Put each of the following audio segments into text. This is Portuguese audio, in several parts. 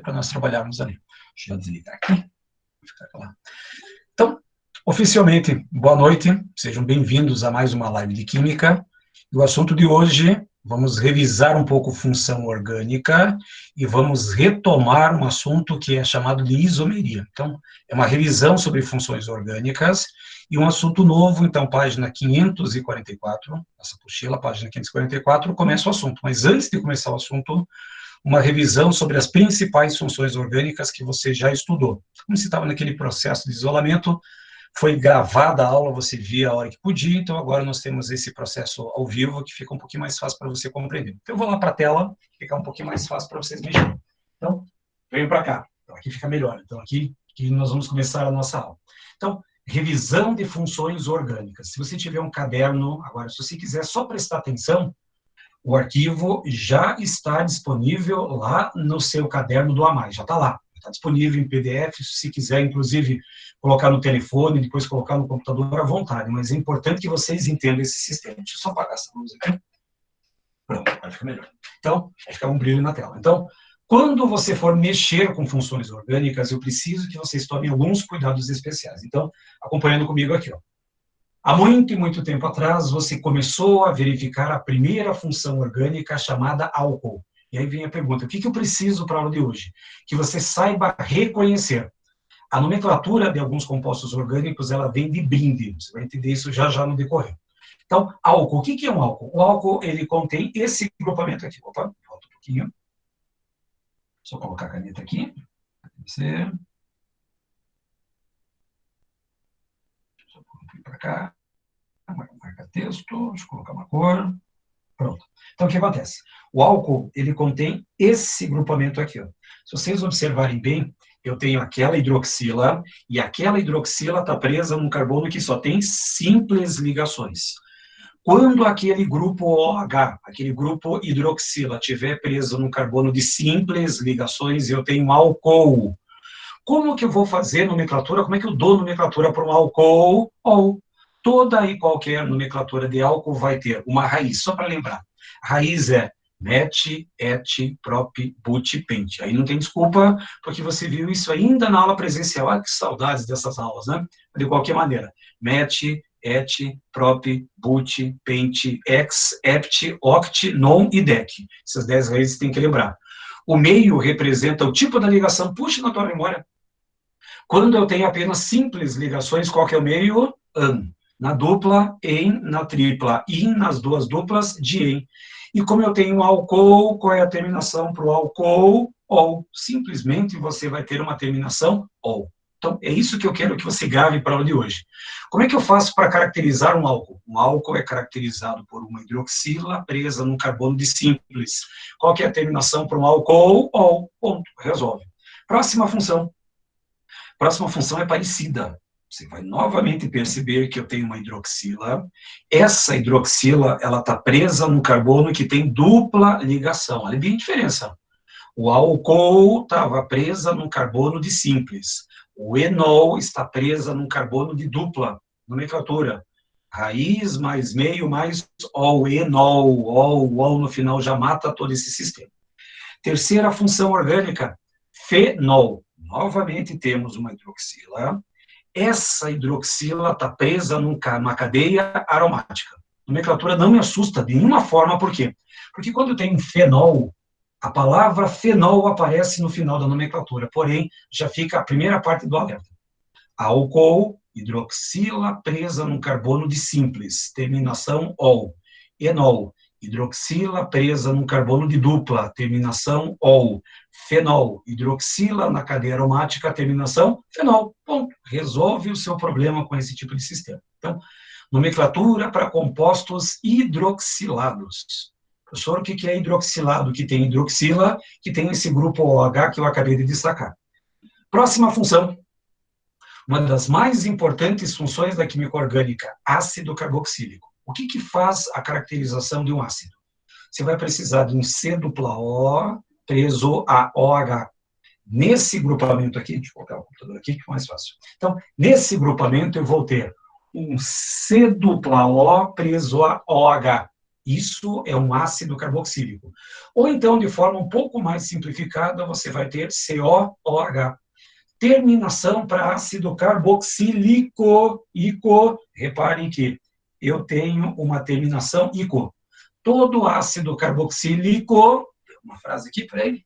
para nós trabalharmos ali. Deixa eu desligar aqui. Então, oficialmente, boa noite, sejam bem-vindos a mais uma live de Química. O assunto de hoje, vamos revisar um pouco função orgânica e vamos retomar um assunto que é chamado de isomeria. Então, é uma revisão sobre funções orgânicas e um assunto novo, então, página 544, essa apostila, página 544, começa o assunto. Mas antes de começar o assunto, uma revisão sobre as principais funções orgânicas que você já estudou. Como você estava naquele processo de isolamento, foi gravada a aula, você via a hora que podia, então agora nós temos esse processo ao vivo, que fica um pouquinho mais fácil para você compreender. Então eu vou lá para a tela, fica um pouquinho mais fácil para vocês mexerem. Então, venho para cá, então aqui fica melhor. Então aqui nós vamos começar a nossa aula. Então, revisão de funções orgânicas. Se você tiver um caderno, agora, se você quiser só prestar atenção, o arquivo já está disponível lá no seu caderno do A+, já está lá. Está disponível em PDF, se quiser, inclusive, colocar no telefone, depois colocar no computador à vontade, mas é importante que vocês entendam esse sistema. Deixa eu só apagar essa luz aqui. Pronto, vai ficar melhor. Então, vai ficar um brilho na tela. Então, quando você for mexer com funções orgânicas, eu preciso que vocês tomem alguns cuidados especiais. Então, acompanhando comigo aqui, ó. Há muito e muito tempo atrás, você começou a verificar a primeira função orgânica chamada álcool. E aí vem a pergunta, o que eu preciso para a aula de hoje? Que você saiba reconhecer. A nomenclatura de alguns compostos orgânicos, ela vem de brinde. Você vai entender isso já já no decorrer. Então, álcool. O que é um álcool? O álcool, ele contém esse grupamento aqui. Opa, volta um pouquinho. Só colocar a caneta aqui. Você... Só colocar para cá. Marca texto, deixa eu colocar uma cor. Pronto. Então, o que acontece? O álcool, ele contém esse grupamento aqui, ó. Se vocês observarem bem, eu tenho aquela hidroxila, e aquela hidroxila está presa num carbono que só tem simples ligações. Quando aquele grupo OH, aquele grupo hidroxila, estiver preso num carbono de simples ligações, eu tenho álcool. Como que eu vou fazer nomenclatura? Como é que eu dou nomenclatura para um álcool? Ou toda e qualquer nomenclatura de álcool vai ter uma raiz, só para lembrar. A raiz é met, et, prop, but, pent. Aí não tem desculpa, porque você viu isso ainda na aula presencial. Ah, que saudades dessas aulas, né? De qualquer maneira. Met, et, prop, but, pent, ex, ept, oct, non e dec. Essas 10 raízes tem que lembrar. O meio representa o tipo da ligação. Puxa na tua memória. Quando eu tenho apenas simples ligações, qual que é o meio? An. Na dupla, em, na tripla, in, nas duas duplas, de em. E como eu tenho álcool, qual é a terminação para o álcool? Ol. Simplesmente você vai ter uma terminação ol. Então, é isso que eu quero que você grave para a aula de hoje. Como é que eu faço para caracterizar um álcool? Um álcool é caracterizado por uma hidroxila presa num carbono de simples. Qual que é a terminação para um álcool? Ol. Ponto. Resolve. Próxima função. Próxima função é parecida. Você vai novamente perceber que eu tenho uma hidroxila. Essa hidroxila, ela está presa num carbono que tem dupla ligação. Olha bem a diferença. O álcool estava presa num carbono de simples. O enol está presa num carbono de dupla. Nomenclatura. Raiz mais meio mais ol, enol. Ol no final já mata todo esse sistema. Terceira função orgânica, fenol. Novamente temos uma hidroxila. Essa hidroxila está presa numa cadeia aromática. A nomenclatura não me assusta de nenhuma forma, por quê? Porque quando eu tenho fenol, a palavra fenol aparece no final da nomenclatura, porém, já fica a primeira parte do alerta. Álcool, hidroxila presa num carbono de simples, terminação ol. Enol, hidroxila presa num carbono de dupla, terminação ol. Fenol, hidroxila na cadeia aromática, terminação fenol. Ponto. Resolve o seu problema com esse tipo de sistema. Então, nomenclatura para compostos hidroxilados. Professor, o que é hidroxilado? Que tem hidroxila, que tem esse grupo OH que eu acabei de destacar. Próxima função. Uma das mais importantes funções da química orgânica, ácido carboxílico. O que faz a caracterização de um ácido? Você vai precisar de um C-O preso a OH. Nesse grupamento aqui, deixa eu colocar o computador aqui que é mais fácil. Então, nesse grupamento eu vou ter um C-O preso a OH. Isso é um ácido carboxílico. Ou então, de forma um pouco mais simplificada, você vai ter COOH. Terminação para ácido carboxílico, ico. Reparem que eu tenho uma terminação ico. Todo ácido carboxílico, uma frase aqui para ele.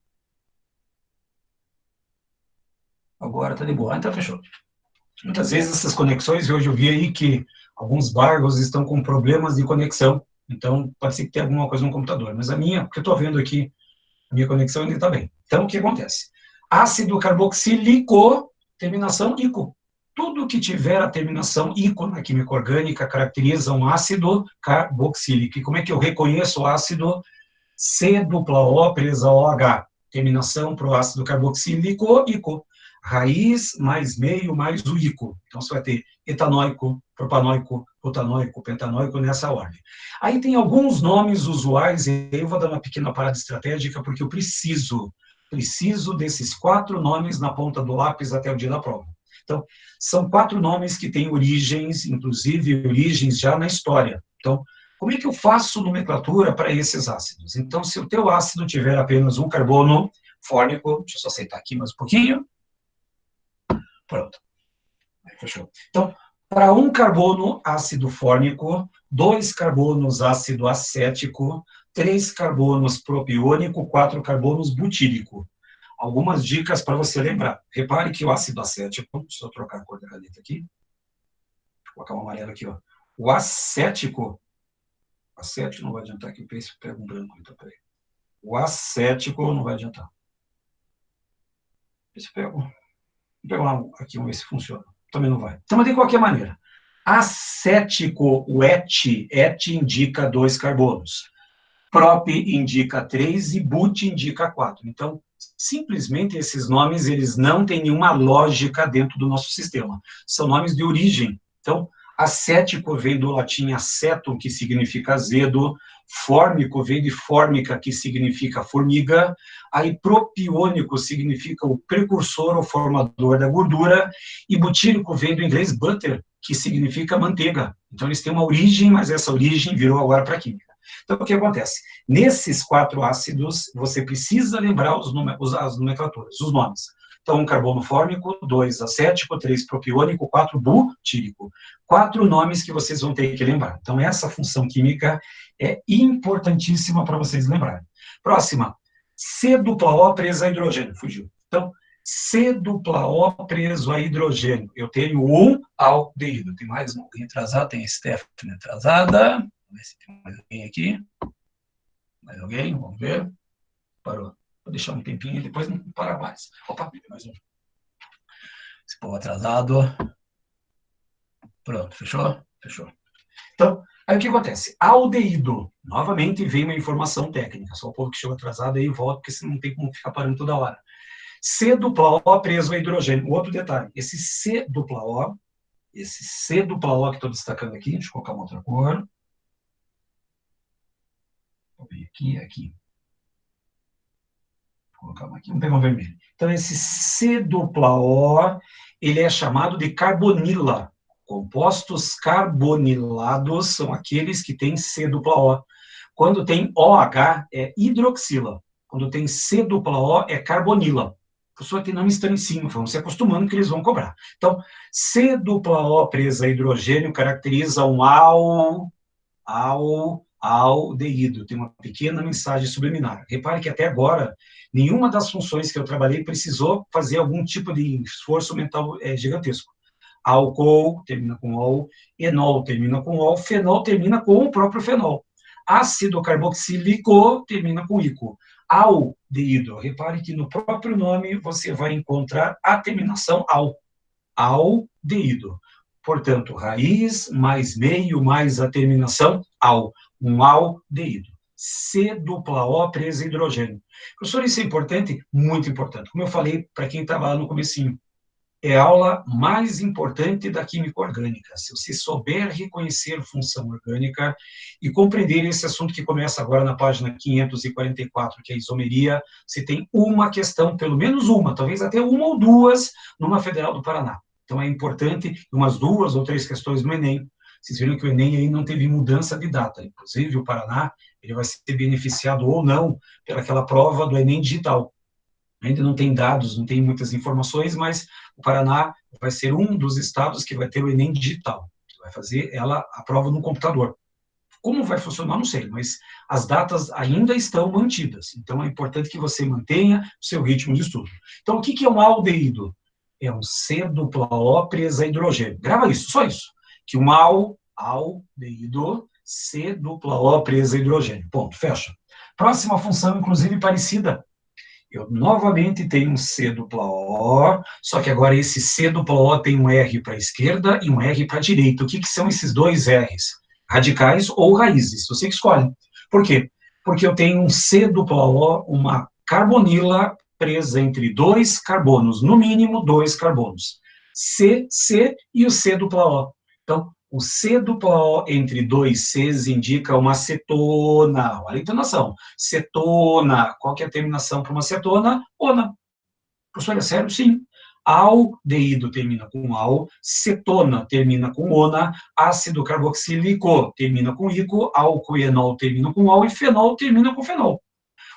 Agora está de boa. Então, fechou. Muitas vezes essas conexões, hoje eu vi aí que alguns bairros estão com problemas de conexão. Então, pode ser que tenha alguma coisa no computador. Mas a minha, porque eu estou vendo aqui, a minha conexão ainda está bem. Então, o que acontece? Ácido carboxílico, terminação ico. Tudo que tiver a terminação ico na química orgânica caracteriza um ácido carboxílico. E como é que eu reconheço o ácido C-O presa OH? Terminação para o ácido carboxílico, ico. Raiz mais meio mais o ico. Então, você vai ter etanóico, propanoico, butanoico, pentanoico, nessa ordem. Aí tem alguns nomes usuais, e eu vou dar uma pequena parada estratégica, porque eu preciso desses 4 nomes na ponta do lápis até o dia da prova. Então, são 4 nomes que têm origens, inclusive origens já na história. Então, como é que eu faço nomenclatura para esses ácidos? Então, se o teu ácido tiver apenas um carbono fórmico, deixa eu só aceitar aqui mais um pouquinho. Pronto. Fechou. Então, para um carbono ácido fórmico, 2 carbonos ácido acético, 3 carbonos propiônico, 4 carbonos butírico. Algumas dicas para você lembrar. Repare que o ácido acético, deixa eu trocar a cor da caneta aqui, vou colocar um amarelo aqui, ó. O acético não vai adiantar que eu pego um branco, então peraí. O acético não vai adiantar. Esse eu pego. Vou pegar aqui, vamos ver se funciona. Também não vai. Então, mas de qualquer maneira, acético, o et indica 2 carbonos. Prop indica 3 e but indica 4. Então, simplesmente esses nomes, eles não têm nenhuma lógica dentro do nosso sistema. São nomes de origem. Então, acético vem do latim acetum, que significa azedo, fórmico vem de fórmica, que significa formiga, aí propiônico significa o precursor ou formador da gordura, e butírico vem do inglês butter, que significa manteiga. Então, eles têm uma origem, mas essa origem virou agora para a química. Então, o que acontece? Nesses 4 ácidos, você precisa lembrar as nomenclaturas, os nomes. Então, 1 carbono fórmico, 2 acético, 3 propiônico, 4 butírico. 4 nomes que vocês vão ter que lembrar. Então, essa função química é importantíssima para vocês lembrarem. Próxima, C-O presa a hidrogênio. Fugiu. Então, C-O preso a hidrogênio. Eu tenho um aldeído. Tem mais alguém atrasado? Tem a Stephanie atrasada. Vamos ver se tem mais alguém aqui. Mais alguém? Vamos ver. Parou. Vou deixar um tempinho e depois não para mais. Opa, mais um. Esse povo atrasado. Pronto, fechou? Fechou. Então, aí o que acontece? Aldeído. Novamente vem uma informação técnica. Só o povo que chegou atrasado aí volta, porque senão não tem como ficar parando toda hora. C-O preso a hidrogênio. Outro detalhe. Esse C-O que estou destacando aqui, deixa eu colocar uma outra cor. Vou ver aqui. Vou colocar aqui, vamos pegar um vermelho. Então, esse C-O, ele é chamado de carbonila. Compostos carbonilados são aqueles que têm C-O. Quando tem OH, é hidroxila. Quando tem C-O, é carbonila. A pessoa tem nome estranho, vão se acostumando que eles vão cobrar. Então, C-O presa a hidrogênio caracteriza um aldeído. Tem uma pequena mensagem subliminar. Repare que até agora, nenhuma das funções que eu trabalhei precisou fazer algum tipo de esforço mental gigantesco. Álcool termina com ol, enol termina com ol, fenol termina com o próprio fenol. Ácido carboxílico termina com ico. Aldeído. Repare que no próprio nome você vai encontrar a terminação al. Aldeído. Portanto, raiz mais meio mais a terminação al. Um aldeído. C-O presa a hidrogênio. Professor, isso é importante? Muito importante. Como eu falei para quem estava lá no comecinho, é a aula mais importante da química orgânica. Se você souber reconhecer função orgânica e compreender esse assunto que começa agora na página 544, que é a isomeria, você tem uma questão, pelo menos uma, talvez até uma ou duas, numa Federal do Paraná. Então, é importante, umas 2 ou 3 questões no Enem. Vocês viram que o Enem aí não teve mudança de data. Inclusive, o Paraná ele vai ser beneficiado ou não pelaquela prova do Enem digital. Ainda não tem dados, não tem muitas informações, mas o Paraná vai ser um dos estados que vai ter o Enem digital. Vai fazer a prova no computador. Como vai funcionar, não sei, mas as datas ainda estão mantidas. Então, é importante que você mantenha o seu ritmo de estudo. Então, o que é um aldeído? É um C dupla O presa a hidrogênio. Grava isso, só isso. Que um aldeído, C dupla O presa a hidrogênio. Ponto, fecha. Próxima função, inclusive, parecida. Eu novamente tenho um C dupla O, só que agora esse C dupla O tem um R para a esquerda e um R para a direita. O que são esses dois R's? Radicais ou raízes, você que escolhe. Por quê? Porque eu tenho um C dupla O, uma carbonila presa entre dois carbonos, no mínimo dois carbonos. C e o C dupla O. Então, o C dupla O entre dois Cs indica uma cetona. Olha a entonação. Cetona. Qual que é a terminação para uma cetona? Ona. Professor, é sério? Sim. Aldeído termina com al, cetona termina com ona, ácido carboxílico termina com ico, álcool e enol termina com al e fenol termina com fenol.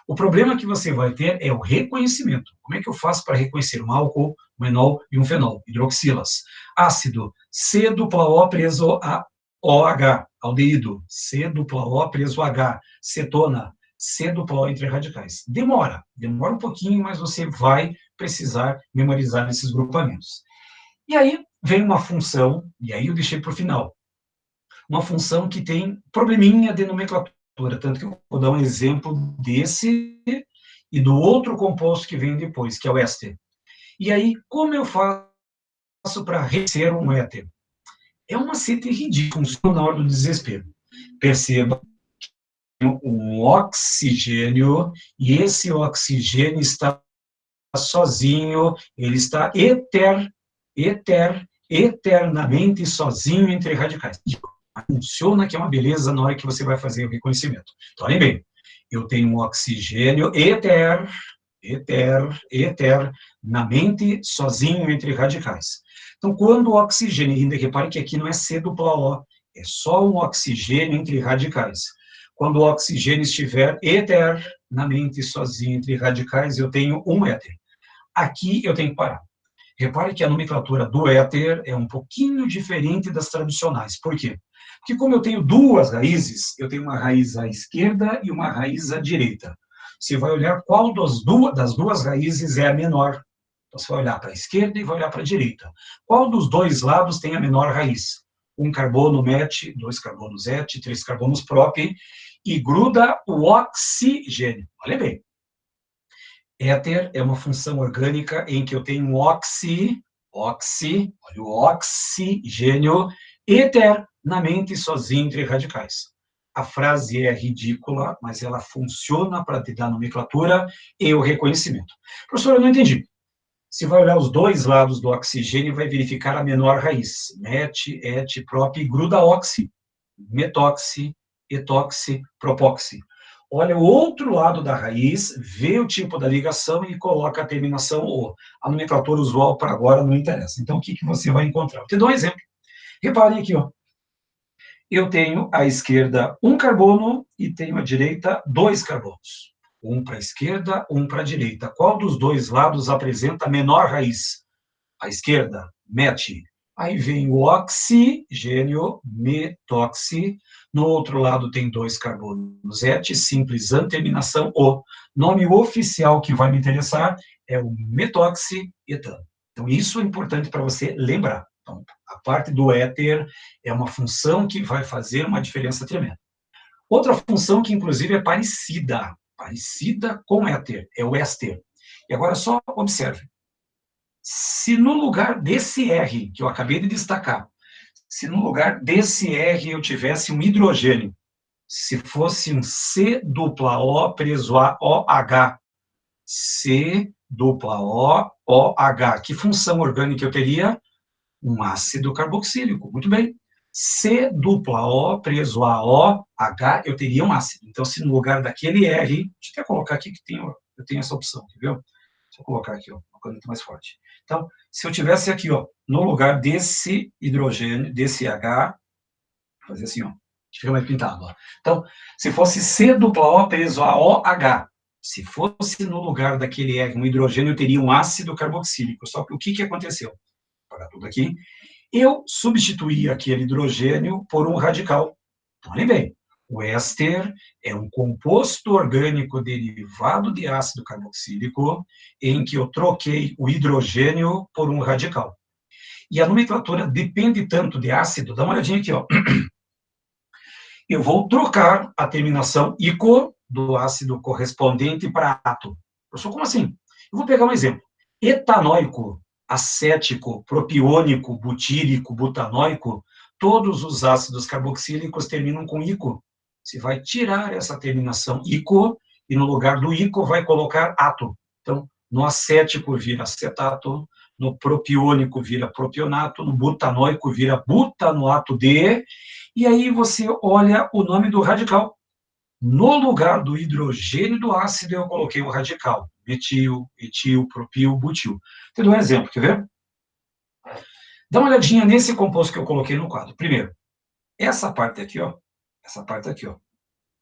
O problema que você vai ter é o reconhecimento. Como é que eu faço para reconhecer um álcool, um enol e um fenol? Hidroxilas. Ácido, C dupla O preso a OH, aldeído. C dupla O preso a H, cetona. C dupla O entre radicais. Demora um pouquinho, mas você vai precisar memorizar esses grupamentos. E aí vem uma função, e aí eu deixei para o final, uma função que tem probleminha de nomenclatura, tanto que eu vou dar um exemplo desse e do outro composto que vem depois, que é o éster. E aí, como eu faço para reconhecer um éter? É uma macete ridículo, funciona na hora do desespero. Perceba um oxigênio, e esse oxigênio está sozinho, ele está eternamente sozinho entre radicais. Funciona que é uma beleza na hora que você vai fazer o reconhecimento. Então, olhem bem, eu tenho um oxigênio eternamente sozinho entre radicais. Então, quando o oxigênio, ainda repare que aqui não é C dupla O, é só um oxigênio entre radicais. Quando o oxigênio estiver eternamente sozinho entre radicais, eu tenho um éter. Aqui eu tenho que parar. Repare que a nomenclatura do éter é um pouquinho diferente das tradicionais. Por quê? Porque como eu tenho duas raízes, eu tenho uma raiz à esquerda e uma raiz à direita. Você vai olhar qual das duas raízes é a menor. Então, você vai olhar para a esquerda e vai olhar para a direita. Qual dos dois lados tem a menor raiz? Um carbono met, dois carbonos et, três carbonos prop, e gruda o oxigênio. Olha bem, éter é uma função orgânica em que eu tenho um olha o oxigênio eternamente sozinho entre radicais. A frase é ridícula, mas ela funciona para te dar nomenclatura e o reconhecimento. Professor, eu não entendi. Você vai olhar os dois lados do oxigênio e vai verificar a menor raiz. Met, et, prop, gruda oxi. Metoxi, etoxi, propoxi. Olha o outro lado da raiz, vê o tipo da ligação e coloca a terminação O. A nomenclatura usual para agora não interessa. Então, o que você vai encontrar? Eu te dou um exemplo. Reparem aqui, ó. Eu tenho à esquerda um carbono e tenho à direita dois carbonos. Um para a esquerda, um para a direita. Qual dos dois lados apresenta a menor raiz? À esquerda, met. Aí vem o oxigênio, metoxi. No outro lado tem dois carbonos et, simples terminação O. Nome oficial que vai me interessar é o metoxietano. Então, isso é importante para você lembrar. Então, a parte do éter é uma função que vai fazer uma diferença tremenda. Outra função que, inclusive, é parecida com éter, é o éster. E agora só observe. Se no lugar desse R, que eu acabei de destacar, se no lugar desse R eu tivesse um hidrogênio, se fosse um C dupla O preso a OH, C dupla O, OH, que função orgânica eu teria? Um ácido carboxílico, muito bem. C dupla O preso a OH, eu teria um ácido. Então, se no lugar daquele R, deixa eu até colocar aqui que eu tenho essa opção, viu? Deixa eu colocar aqui, ó, uma caneta mais forte. Então, se eu tivesse aqui, ó, no lugar desse hidrogênio, desse H, Vou fazer assim, ó. Fica mais pintado, ó. Então, se fosse C dupla O preso a OH, se fosse no lugar daquele R um hidrogênio, eu teria um ácido carboxílico. Só que o que aconteceu? Vou apagar tudo aqui. Eu substituí aquele hidrogênio por um radical. Então, olhem bem, o éster é um composto orgânico derivado de ácido carboxílico em que eu troquei o hidrogênio por um radical. E a nomenclatura depende tanto de ácido, dá uma olhadinha aqui, ó. Eu vou trocar a terminação ico do ácido correspondente para ato. Professor, como assim? Eu vou pegar um exemplo. Etanóico, acético, propiônico, butírico, butanóico, todos os ácidos carboxílicos terminam com ico. Você vai tirar essa terminação ico e no lugar do ico vai colocar ato. Então, no acético vira acetato, no propiônico vira propionato, no butanóico vira butanoato de, e aí você olha o nome do radical. No lugar do hidrogênio do ácido, eu coloquei o radical. Metil, etil, propil, butil. Vou te dar um exemplo, quer ver? Dá uma olhadinha nesse composto que eu coloquei no quadro. Primeiro, essa parte aqui, ó,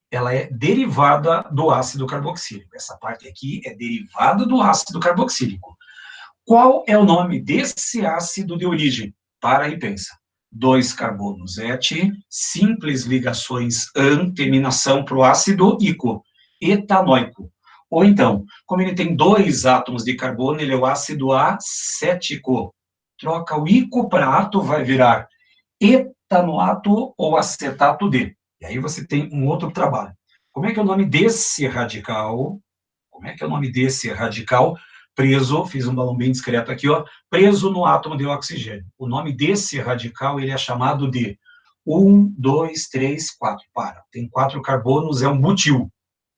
ela é derivada do ácido carboxílico. Essa parte aqui é derivada do ácido carboxílico. Qual é o nome desse ácido de origem? Para e pensa. 2 carbonos et, simples ligações an, terminação para o ácido ico, etanóico. Ou então, como ele tem 2 átomos de carbono, ele é o ácido acético. Troca o ico para ato, vai virar etanoato ou acetato de. E aí você tem um outro trabalho. Como é que é o nome desse radical? Como é que é o nome desse radical? Preso, fiz um balão bem discreto aqui, ó, preso no átomo de oxigênio. O nome desse radical, ele é chamado de 1, 2, 3, 4. Tem 4 carbonos, é um butil.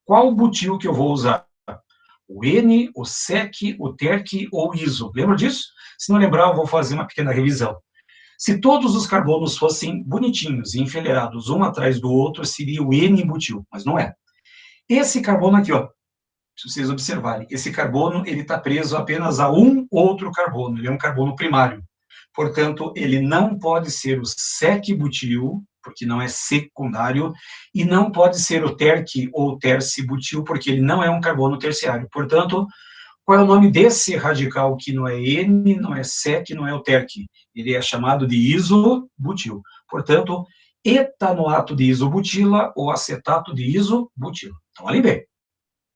Qual butil que eu vou usar? O N, o SEC, o TERC ou o ISO. Lembra disso? Se não lembrar, eu vou fazer uma pequena revisão. Se todos os carbonos fossem bonitinhos e enfileirados um atrás do outro, seria o N-butil, mas não é. Esse carbono aqui, ó, se vocês observarem, esse carbono ele está preso apenas a um outro carbono, ele é um carbono primário. Portanto, ele não pode ser o sec-butil, porque não é secundário, e não pode ser o terc ou terci-butil, porque ele não é um carbono terciário. Portanto, qual é o nome desse radical que não é N, não é sec, não é o terc? Ele é chamado de isobutil. Portanto, etanoato de isobutila ou acetato de isobutila. Então, olhem bem.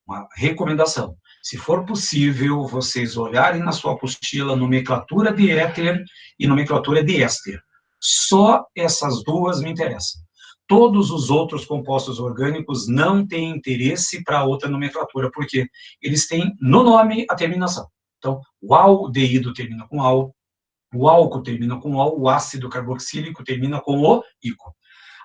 Uma recomendação. Se for possível, vocês olharem na sua apostila nomenclatura de éter e nomenclatura de éster. Só essas duas me interessam. Todos os outros compostos orgânicos não têm interesse para outra nomenclatura, porque eles têm no nome a terminação. Então, o aldeído termina com al, o álcool termina com ol, o ácido carboxílico termina com o ico.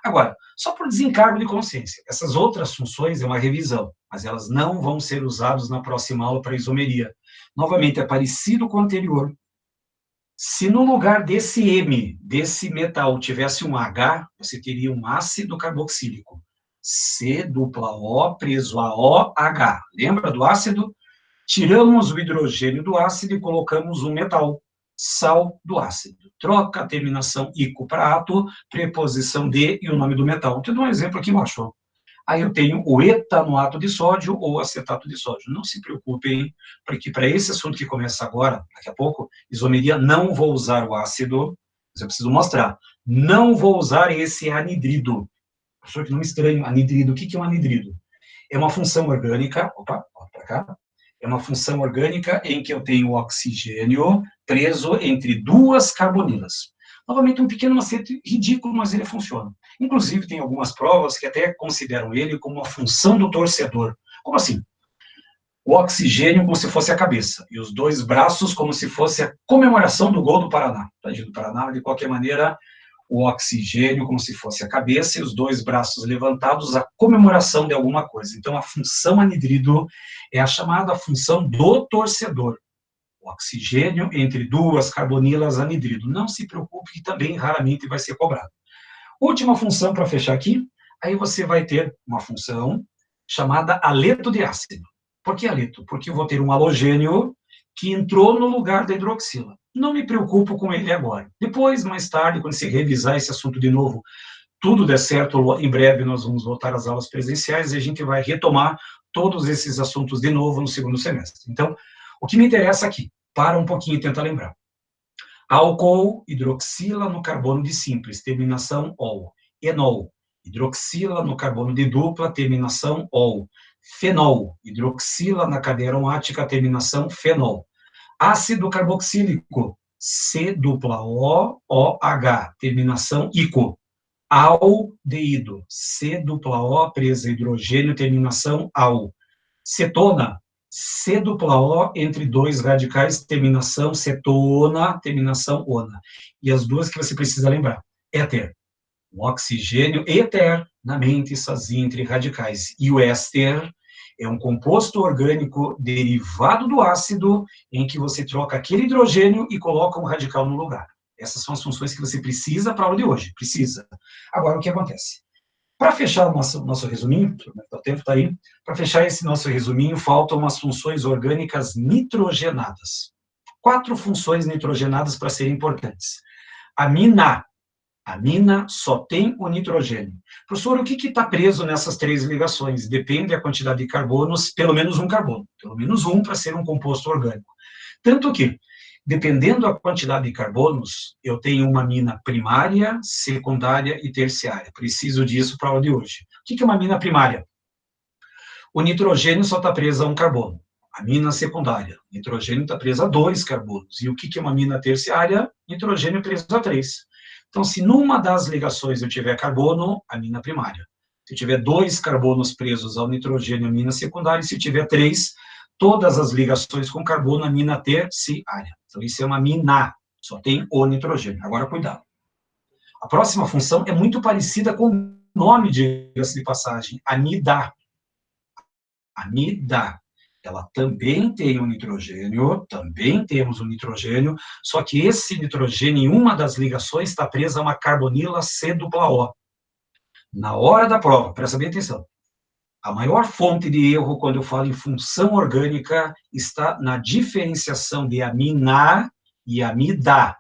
Agora, só por desencargo de consciência, essas outras funções é uma revisão, mas elas não vão ser usadas na próxima aula para isomeria. Novamente, é parecido com o anterior. Se no lugar desse M, desse metal, tivesse um H, você teria um ácido carboxílico. C dupla O preso a OH. Lembra do ácido? Tiramos o hidrogênio do ácido e colocamos um metal, sal do ácido. Troca a terminação ico para ato, preposição de e o nome do metal. Vou te dar um exemplo aqui embaixo. Aí eu tenho o etanoato de sódio ou acetato de sódio. Não se preocupem, porque para esse assunto que começa agora, daqui a pouco, isomeria, não vou usar o ácido, mas eu preciso mostrar. Não vou usar esse anidrido. Professor, que não estranho, anidrido. O que é um anidrido? É uma função orgânica, opa, para cá, é uma função orgânica em que eu tenho oxigênio preso entre duas carbonilas. Novamente, um pequeno macete ridículo, mas ele funciona. Inclusive, tem algumas provas que até consideram ele como uma função do torcedor. Como assim? O oxigênio como se fosse a cabeça, e os dois braços como se fosse a comemoração do gol do Paraná. Tadinho do Paraná, mas de qualquer maneira, o oxigênio como se fosse a cabeça e os dois braços levantados, a comemoração de alguma coisa. Então, a função anidrido é a chamada função do torcedor. O oxigênio entre duas carbonilas anidrido. Não se preocupe, que também raramente vai ser cobrado. Última função para fechar aqui, aí você vai ter uma função chamada aleto de ácido. Por que aleto? Porque eu vou ter um halogênio que entrou no lugar da hidroxila. Não me preocupo com ele agora. Depois, mais tarde, quando você revisar esse assunto de novo, tudo der certo, em breve nós vamos voltar às aulas presenciais e a gente vai retomar todos esses assuntos de novo no segundo semestre. Então, o que me interessa aqui, para um pouquinho e tenta lembrar. Álcool hidroxila no carbono de simples, terminação ol. Enol, hidroxila no carbono de dupla, terminação ol. Fenol, hidroxila na cadeia aromática, terminação fenol. Ácido carboxílico, C-O-O-H, terminação ico. Aldeído, C-O-O, presa hidrogênio, terminação al. Cetona, C-O entre dois radicais, terminação cetona, terminação ona. E as duas que você precisa lembrar, éter, um oxigênio eternamente sozinho entre radicais. E o éster é um composto orgânico derivado do ácido, em que você troca aquele hidrogênio e coloca um radical no lugar. Essas são as funções que você precisa para a aula de hoje. Precisa. Agora, o que acontece? Para fechar o nosso resuminho, o tempo está aí, para fechar esse nosso resuminho, faltam umas funções orgânicas nitrogenadas. 4 funções nitrogenadas para serem importantes. Amina. Amina só tem o nitrogênio. Professor, o que está preso nessas 3 ligações? Depende da quantidade de carbonos, pelo menos um carbono. Pelo menos um para ser um composto orgânico. Tanto que, dependendo da quantidade de carbonos, eu tenho uma amina primária, secundária e terciária. Preciso disso para a aula de hoje. O que é uma amina primária? O nitrogênio só está preso a um carbono. Amina secundária, nitrogênio está preso a 2 carbonos. E o que é uma amina terciária? Nitrogênio preso a 3. Então, se numa das ligações eu tiver carbono, amina primária. Se tiver 2 carbonos presos ao nitrogênio, amina secundária. E se tiver 3, todas as ligações com carbono, amina terciária. Então, isso é uma amina, só tem o nitrogênio. Agora, cuidado. A próxima função é muito parecida com o nome, diga-se de passagem, amida. Amida. Ela também tem um nitrogênio, também temos um nitrogênio, só que esse nitrogênio, em uma das ligações, está presa a uma carbonila C-O. Na hora da prova, presta bem atenção, a maior fonte de erro quando eu falo em função orgânica está na diferenciação de amina e amida.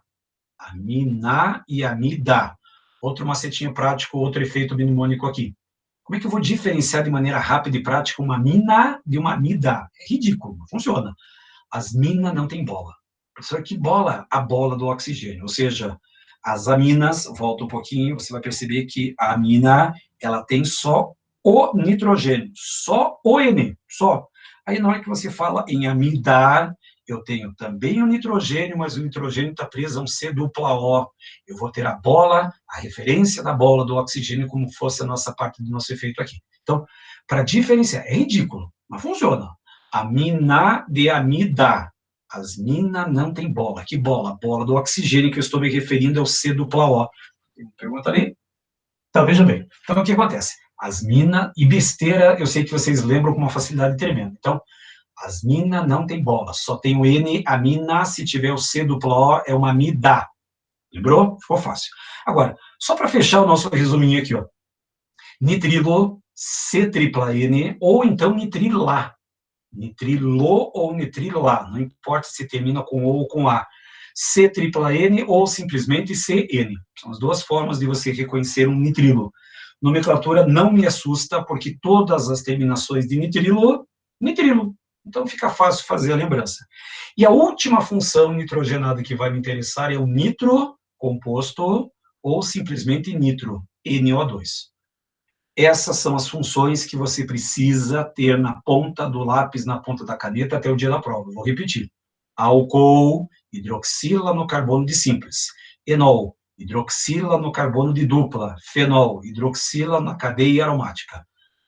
Amina e amida. Outro macetinho prático, outro efeito mnemônico aqui. Como é que eu vou diferenciar de maneira rápida e prática uma amina de uma amida? É ridículo, não funciona. As minas não têm bola. Professor, que bola? A bola do oxigênio. Ou seja, as aminas, volta um pouquinho, você vai perceber que a amina, ela tem só o nitrogênio, só o N, só. Aí, na hora que você fala em amida, eu tenho também o nitrogênio, mas o nitrogênio está preso a um C-O. Eu vou ter a bola, a referência da bola do oxigênio, como fosse a nossa parte do nosso efeito aqui. Então, para diferenciar, é ridículo, mas funciona. Amina de amida. As minas não têm bola. Que bola? A bola do oxigênio que eu estou me referindo é o C-O. Pergunta ali? Então, veja bem. Então, o que acontece? As minas, e besteira, eu sei que vocês lembram com uma facilidade tremenda. Então, as minas não tem bola, só tem o N, amina, se tiver o C-O, é uma amida. Lembrou? Ficou fácil. Agora, só para fechar o nosso resuminho aqui, ó. Nitrilo, C-N, ou então nitrila. Nitrilo ou nitrila, não importa se termina com O ou com A. C-N ou simplesmente CN. São as 2 formas de você reconhecer um nitrilo. Nomenclatura não me assusta, porque todas as terminações de nitrilo, nitrilo. Então, fica fácil fazer a lembrança. E a última função nitrogenada que vai me interessar é o nitro composto ou simplesmente nitro, NO2. Essas são as funções que você precisa ter na ponta do lápis, na ponta da caneta, até o dia da prova. Vou repetir. Álcool, hidroxila no carbono de simples. Enol, hidroxila no carbono de dupla. Fenol, hidroxila na cadeia aromática.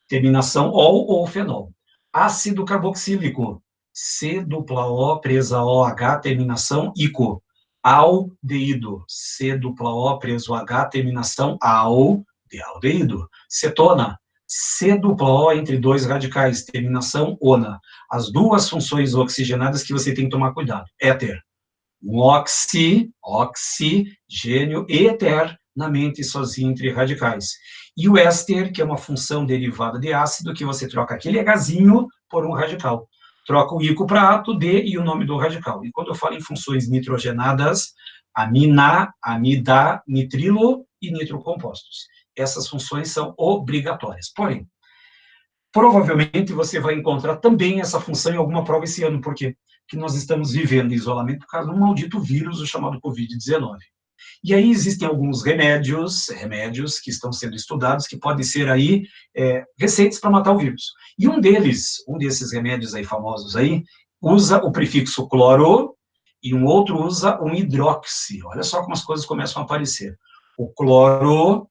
Terminação ol ou fenol. Ácido carboxílico, C-O presa OH, terminação ico. Aldeído, C-O preso H, terminação al, de aldeído. Cetona, C-O entre 2 radicais, terminação ona. As 2 funções oxigenadas que você tem que tomar cuidado. Éter, um oxigênio eternamente sozinho entre radicais. E o éster, que é uma função derivada de ácido, que você troca aquele Hzinho por um radical. Troca o ico para ato, D e o nome do radical. E quando eu falo em funções nitrogenadas, amina, amida, nitrilo e nitrocompostos. essas funções são obrigatórias. Porém, provavelmente você vai encontrar também essa função em alguma prova esse ano. Por quê? Porque nós estamos vivendo em isolamento por causa de um maldito vírus, o chamado Covid-19. E aí existem alguns remédios que estão sendo estudados, que podem ser aí receitas para matar o vírus. E um desses remédios aí famosos aí, usa o prefixo cloro, e um outro usa um hidroxi. Olha só como as coisas começam a aparecer. O cloro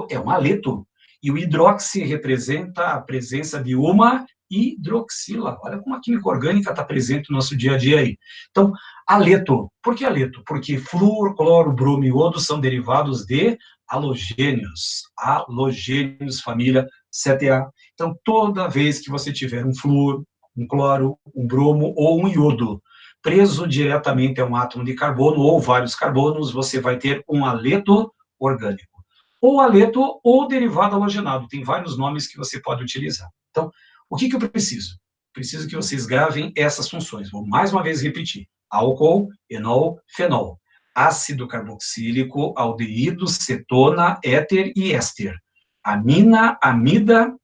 é um haleto, e o hidroxi representa a presença de uma hidroxila. Olha como a química orgânica está presente no nosso dia a dia aí. Então, haleto. Por que haleto? Porque flúor, cloro, bromo e iodo são derivados de halogênios. Halogênios, família 7A. Então, toda vez que você tiver um flúor, um cloro, um bromo ou um iodo preso diretamente a um átomo de carbono ou vários carbonos, você vai ter um haleto orgânico. Ou haleto ou derivado halogenado. Tem vários nomes que você pode utilizar. Então, o que eu preciso? Preciso que vocês gravem essas funções. Vou mais uma vez repetir. Álcool, enol, fenol. Ácido carboxílico, aldeído, cetona, éter e éster. Amina, amida,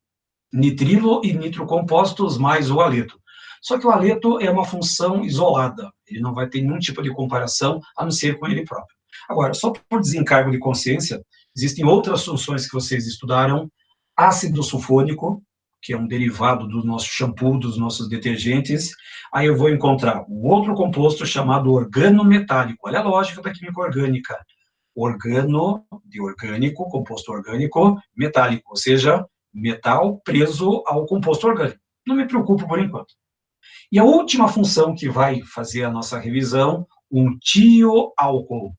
nitrilo e nitrocompostos mais o haleto. Só que o haleto é uma função isolada. Ele não vai ter nenhum tipo de comparação, a não ser com ele próprio. Agora, só por desencargo de consciência, existem outras funções que vocês estudaram. Ácido sulfônico, que é um derivado do nosso shampoo, dos nossos detergentes. Aí eu vou encontrar um outro composto chamado organometálico. Olha a lógica da química orgânica. Organo, de orgânico, composto orgânico, metálico, ou seja, metal preso ao composto orgânico. Não me preocupo por enquanto. E a última função que vai fazer a nossa revisão, um tioálcool. O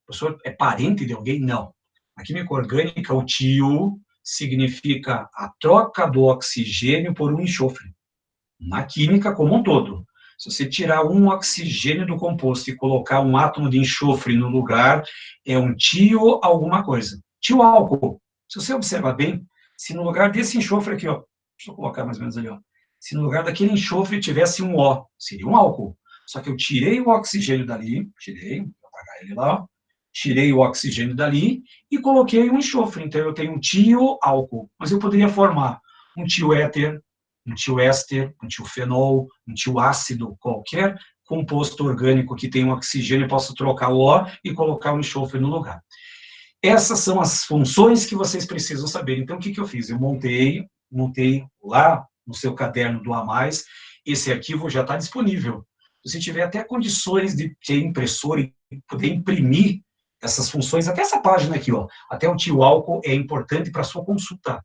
professor é parente de alguém? Não. Na química orgânica, o tio significa a troca do oxigênio por um enxofre. Na química como um todo. Se você tirar um oxigênio do composto e colocar um átomo de enxofre no lugar, é um tio alguma coisa. Tioálcool. Se você observar bem, se no lugar desse enxofre aqui, ó, deixa eu colocar mais ou menos ali, ó, se no lugar daquele enxofre tivesse um O, seria um álcool. Só que eu tirei o oxigênio dali, vou apagar ele lá, tirei o oxigênio dali e coloquei um enxofre. Então, eu tenho um tioálcool. Mas eu poderia formar um tioéter, um tioéster, um tiofenol, um tioácido, qualquer composto orgânico que tenha um oxigênio, eu posso trocar o O e colocar o enxofre no lugar. Essas são as funções que vocês precisam saber. Então, o que eu fiz? Eu montei lá no seu caderno do A+, esse arquivo já está disponível. Se você tiver até condições de ter impressora e poder imprimir essas funções, até essa página aqui, ó, até o tioálcool é importante para a sua consulta.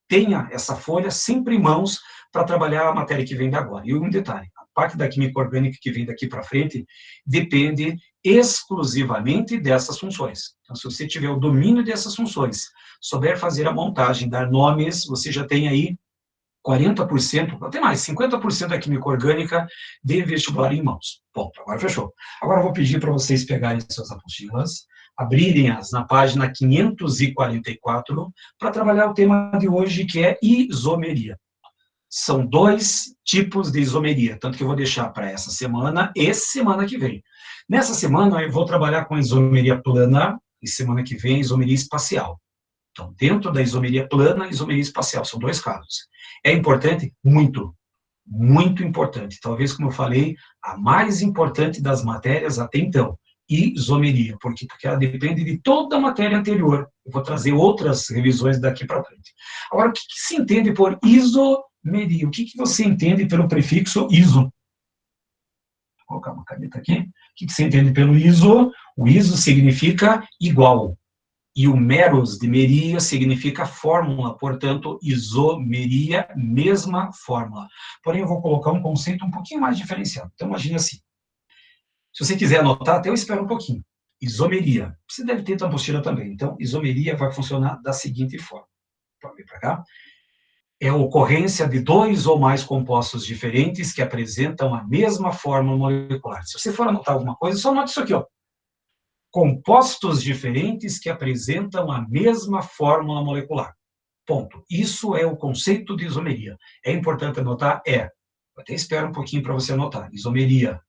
Tenha essa folha sempre em mãos para trabalhar a matéria que vem de agora. E um detalhe, a parte da química orgânica que vem daqui para frente depende exclusivamente dessas funções. Então, se você tiver o domínio dessas funções, souber fazer a montagem, dar nomes, você já tem aí 40%, até mais, 50% da química orgânica de vestibular em mãos. Ponto, agora fechou. Agora eu vou pedir para vocês pegarem suas apostilas, abrirem-as na página 544, para trabalhar o tema de hoje, que é isomeria. São 2 tipos de isomeria, tanto que eu vou deixar para essa semana e semana que vem. Nessa semana, eu vou trabalhar com isomeria plana, e semana que vem, isomeria espacial. Então, dentro da isomeria plana e isomeria espacial, são 2 casos. É importante? Muito, muito importante. Talvez, como eu falei, a mais importante das matérias até então, isomeria. Por quê? Porque ela depende de toda a matéria anterior. Eu vou trazer outras revisões daqui para frente. Agora, o que se entende por isomeria? O que você entende pelo prefixo iso? Vou colocar uma caneta aqui. O que você entende pelo iso? O iso significa igual. E o meros de meria significa fórmula, portanto, isomeria, mesma fórmula. Porém, eu vou colocar um conceito um pouquinho mais diferenciado. Então, imagine assim. Se você quiser anotar, até eu espero um pouquinho. Isomeria. Você deve ter tua apostila também. Então, isomeria vai funcionar da seguinte forma. Pode vir para cá. É a ocorrência de 2 ou mais compostos diferentes que apresentam a mesma fórmula molecular. Se você for anotar alguma coisa, só anote isso aqui, ó. Compostos diferentes que apresentam a mesma fórmula molecular. Ponto. Isso é o conceito de isomeria. É importante anotar? É. Eu até espero um pouquinho para você anotar. Isomeria.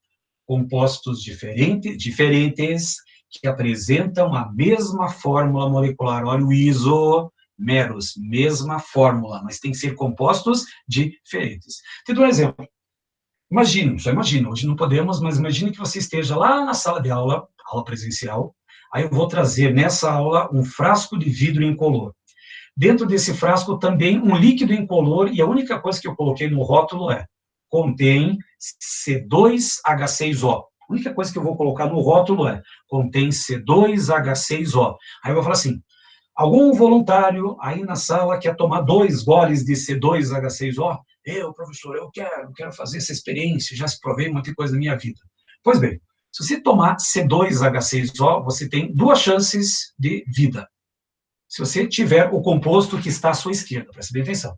Compostos diferentes que apresentam a mesma fórmula molecular. Olha o isomeros, mesma fórmula, mas tem que ser compostos diferentes. Te dou um exemplo. Imagine, só imagina, hoje não podemos, mas imagine que você esteja lá na sala de aula, aula presencial, aí eu vou trazer nessa aula um frasco de vidro incolor. Dentro desse frasco também um líquido incolor, e a única coisa que eu coloquei no rótulo é, contém C2H6O. A única coisa que eu vou colocar no rótulo é, contém C2H6O. Aí eu vou falar assim, algum voluntário aí na sala quer tomar 2 goles de C2H6O? Eu, professor, eu quero fazer essa experiência, já se provei muita coisa na minha vida. Pois bem, se você tomar C2H6O, você tem 2 chances de vida. Se você tiver o composto que está à sua esquerda, preste bem atenção.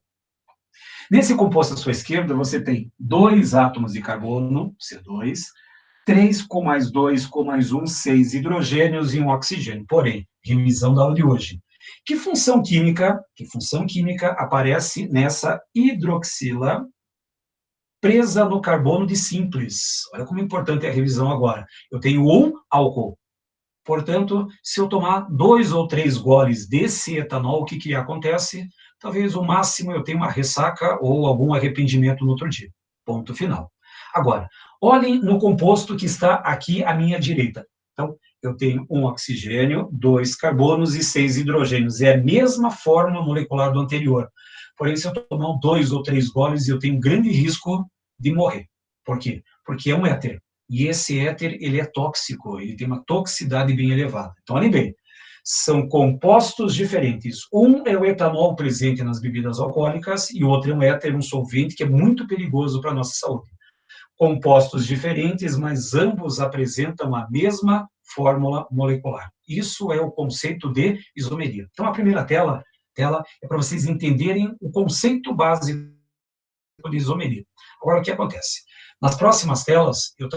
Nesse composto à sua esquerda, você tem 2 átomos de carbono, C2, 3 com mais 2 com mais 1, 6 hidrogênios e um oxigênio. Porém, revisão da aula de hoje. Que função química aparece nessa hidroxila presa no carbono de simples? Olha como importante é a revisão agora. Eu tenho um álcool. Portanto, se eu tomar 2 ou 3 goles desse etanol, o que acontece? Talvez o máximo eu tenha uma ressaca ou algum arrependimento no outro dia. Ponto final. Agora, olhem no composto que está aqui à minha direita. Então, eu tenho um oxigênio, 2 carbonos e 6 hidrogênios. É a mesma fórmula molecular do anterior. Porém, se eu tomar 2 ou 3 goles, eu tenho um grande risco de morrer. Por quê? Porque é um éter. E esse éter, ele é tóxico, ele tem uma toxicidade bem elevada. Então, olhem bem, são compostos diferentes. Um é o etanol presente nas bebidas alcoólicas e o outro é um éter, um solvente, que é muito perigoso para a nossa saúde. Compostos diferentes, mas ambos apresentam a mesma fórmula molecular. Isso é o conceito de isomeria. Então, a primeira tela é para vocês entenderem o conceito básico de isomeria. Agora, o que acontece? Nas próximas telas, eu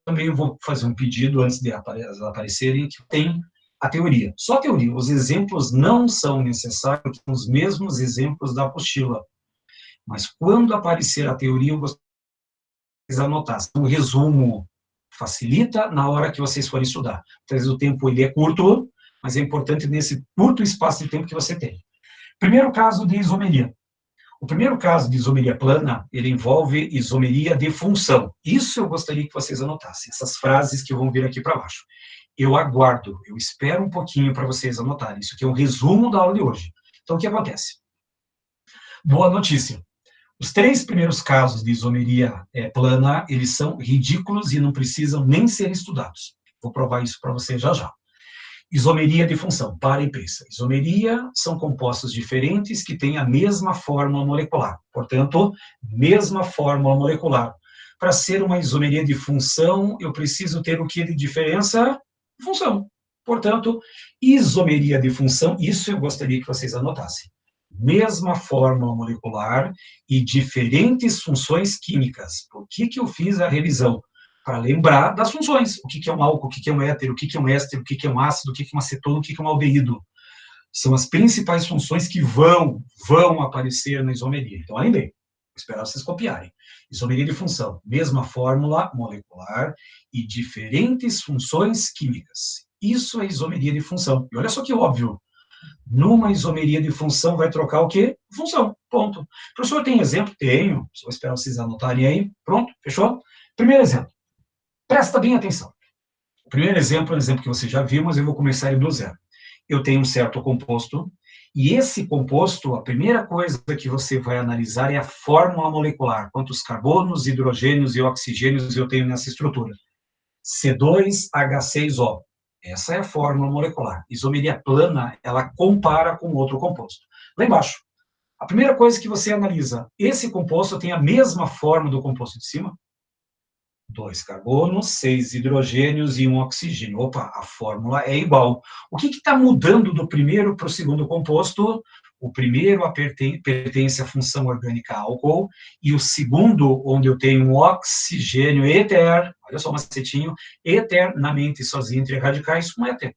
também vou fazer um pedido, antes de aparecerem, que tem a teoria. Só a teoria. Os exemplos não são necessários, os mesmos exemplos da apostila. Mas quando aparecer a teoria, eu gostaria de anotar. O resumo facilita na hora que vocês forem estudar. Às vezes o tempo ele é curto, mas é importante nesse curto espaço de tempo que você tem. Primeiro caso de isomeria. O primeiro caso de isomeria plana, ele envolve isomeria de função. Isso eu gostaria que vocês anotassem, essas frases que vão vir aqui para baixo. Eu aguardo, eu espero um pouquinho para vocês anotarem. Isso aqui é um resumo da aula de hoje. Então, o que acontece? Boa notícia. Os 3 primeiros casos de isomeria plana, eles são ridículos e não precisam nem ser estudados. Vou provar isso para vocês já já. Isomeria de função, para e pensa. Isomeria são compostos diferentes que têm a mesma fórmula molecular. Portanto, mesma fórmula molecular. Para ser uma isomeria de função, eu preciso ter o que de diferença? Função. Portanto, isomeria de função, isso eu gostaria que vocês anotassem. Mesma fórmula molecular e diferentes funções químicas. Por que eu fiz a revisão? Para lembrar das funções. O que é um álcool, o que é um éter, o que é um éster, o que é um ácido, o que é um acetona, o que é um aldeído. São as principais funções que vão aparecer na isomeria. Então, olhem bem, vou esperar vocês copiarem. Isomeria de função, mesma fórmula molecular e diferentes funções químicas. Isso é isomeria de função. E olha só que óbvio. Numa isomeria de função vai trocar o quê? Função, ponto. Professor, tem exemplo? Tenho. Só esperar vocês anotarem aí. Pronto, fechou? Primeiro exemplo. Presta bem atenção. O primeiro exemplo é um exemplo que você já viu, mas eu vou começar ele do zero. Eu tenho um certo composto, e esse composto, a primeira coisa que você vai analisar é a fórmula molecular. Quantos carbonos, hidrogênios e oxigênios eu tenho nessa estrutura? C2H6O. Essa é a fórmula molecular. Isomeria plana, ela compara com outro composto. Lá embaixo, a primeira coisa que você analisa, esse composto tem a mesma fórmula do composto de cima? 2 carbonos, 6 hidrogênios e um oxigênio. Opa, a fórmula é igual. O que está mudando do primeiro para o segundo composto? O primeiro pertence à função orgânica álcool, e o segundo, onde eu tenho um oxigênio éter, olha só o macetinho, eternamente sozinho entre radicais, um éter.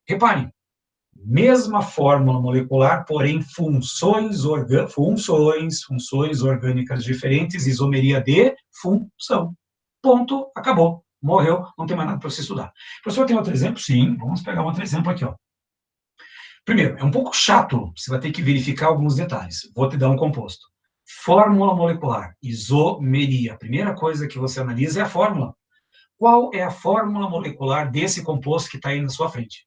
Reparem, mesma fórmula molecular, porém funções orgânicas diferentes, isomeria de função. Ponto, acabou. Morreu, não tem mais nada para você estudar. Professor, tem outro exemplo? Sim, vamos pegar outro exemplo aqui, ó. Primeiro, é um pouco chato, você vai ter que verificar alguns detalhes. Vou te dar um composto. Fórmula molecular, isomeria. A primeira coisa que você analisa é a fórmula. Qual é a fórmula molecular desse composto que está aí na sua frente?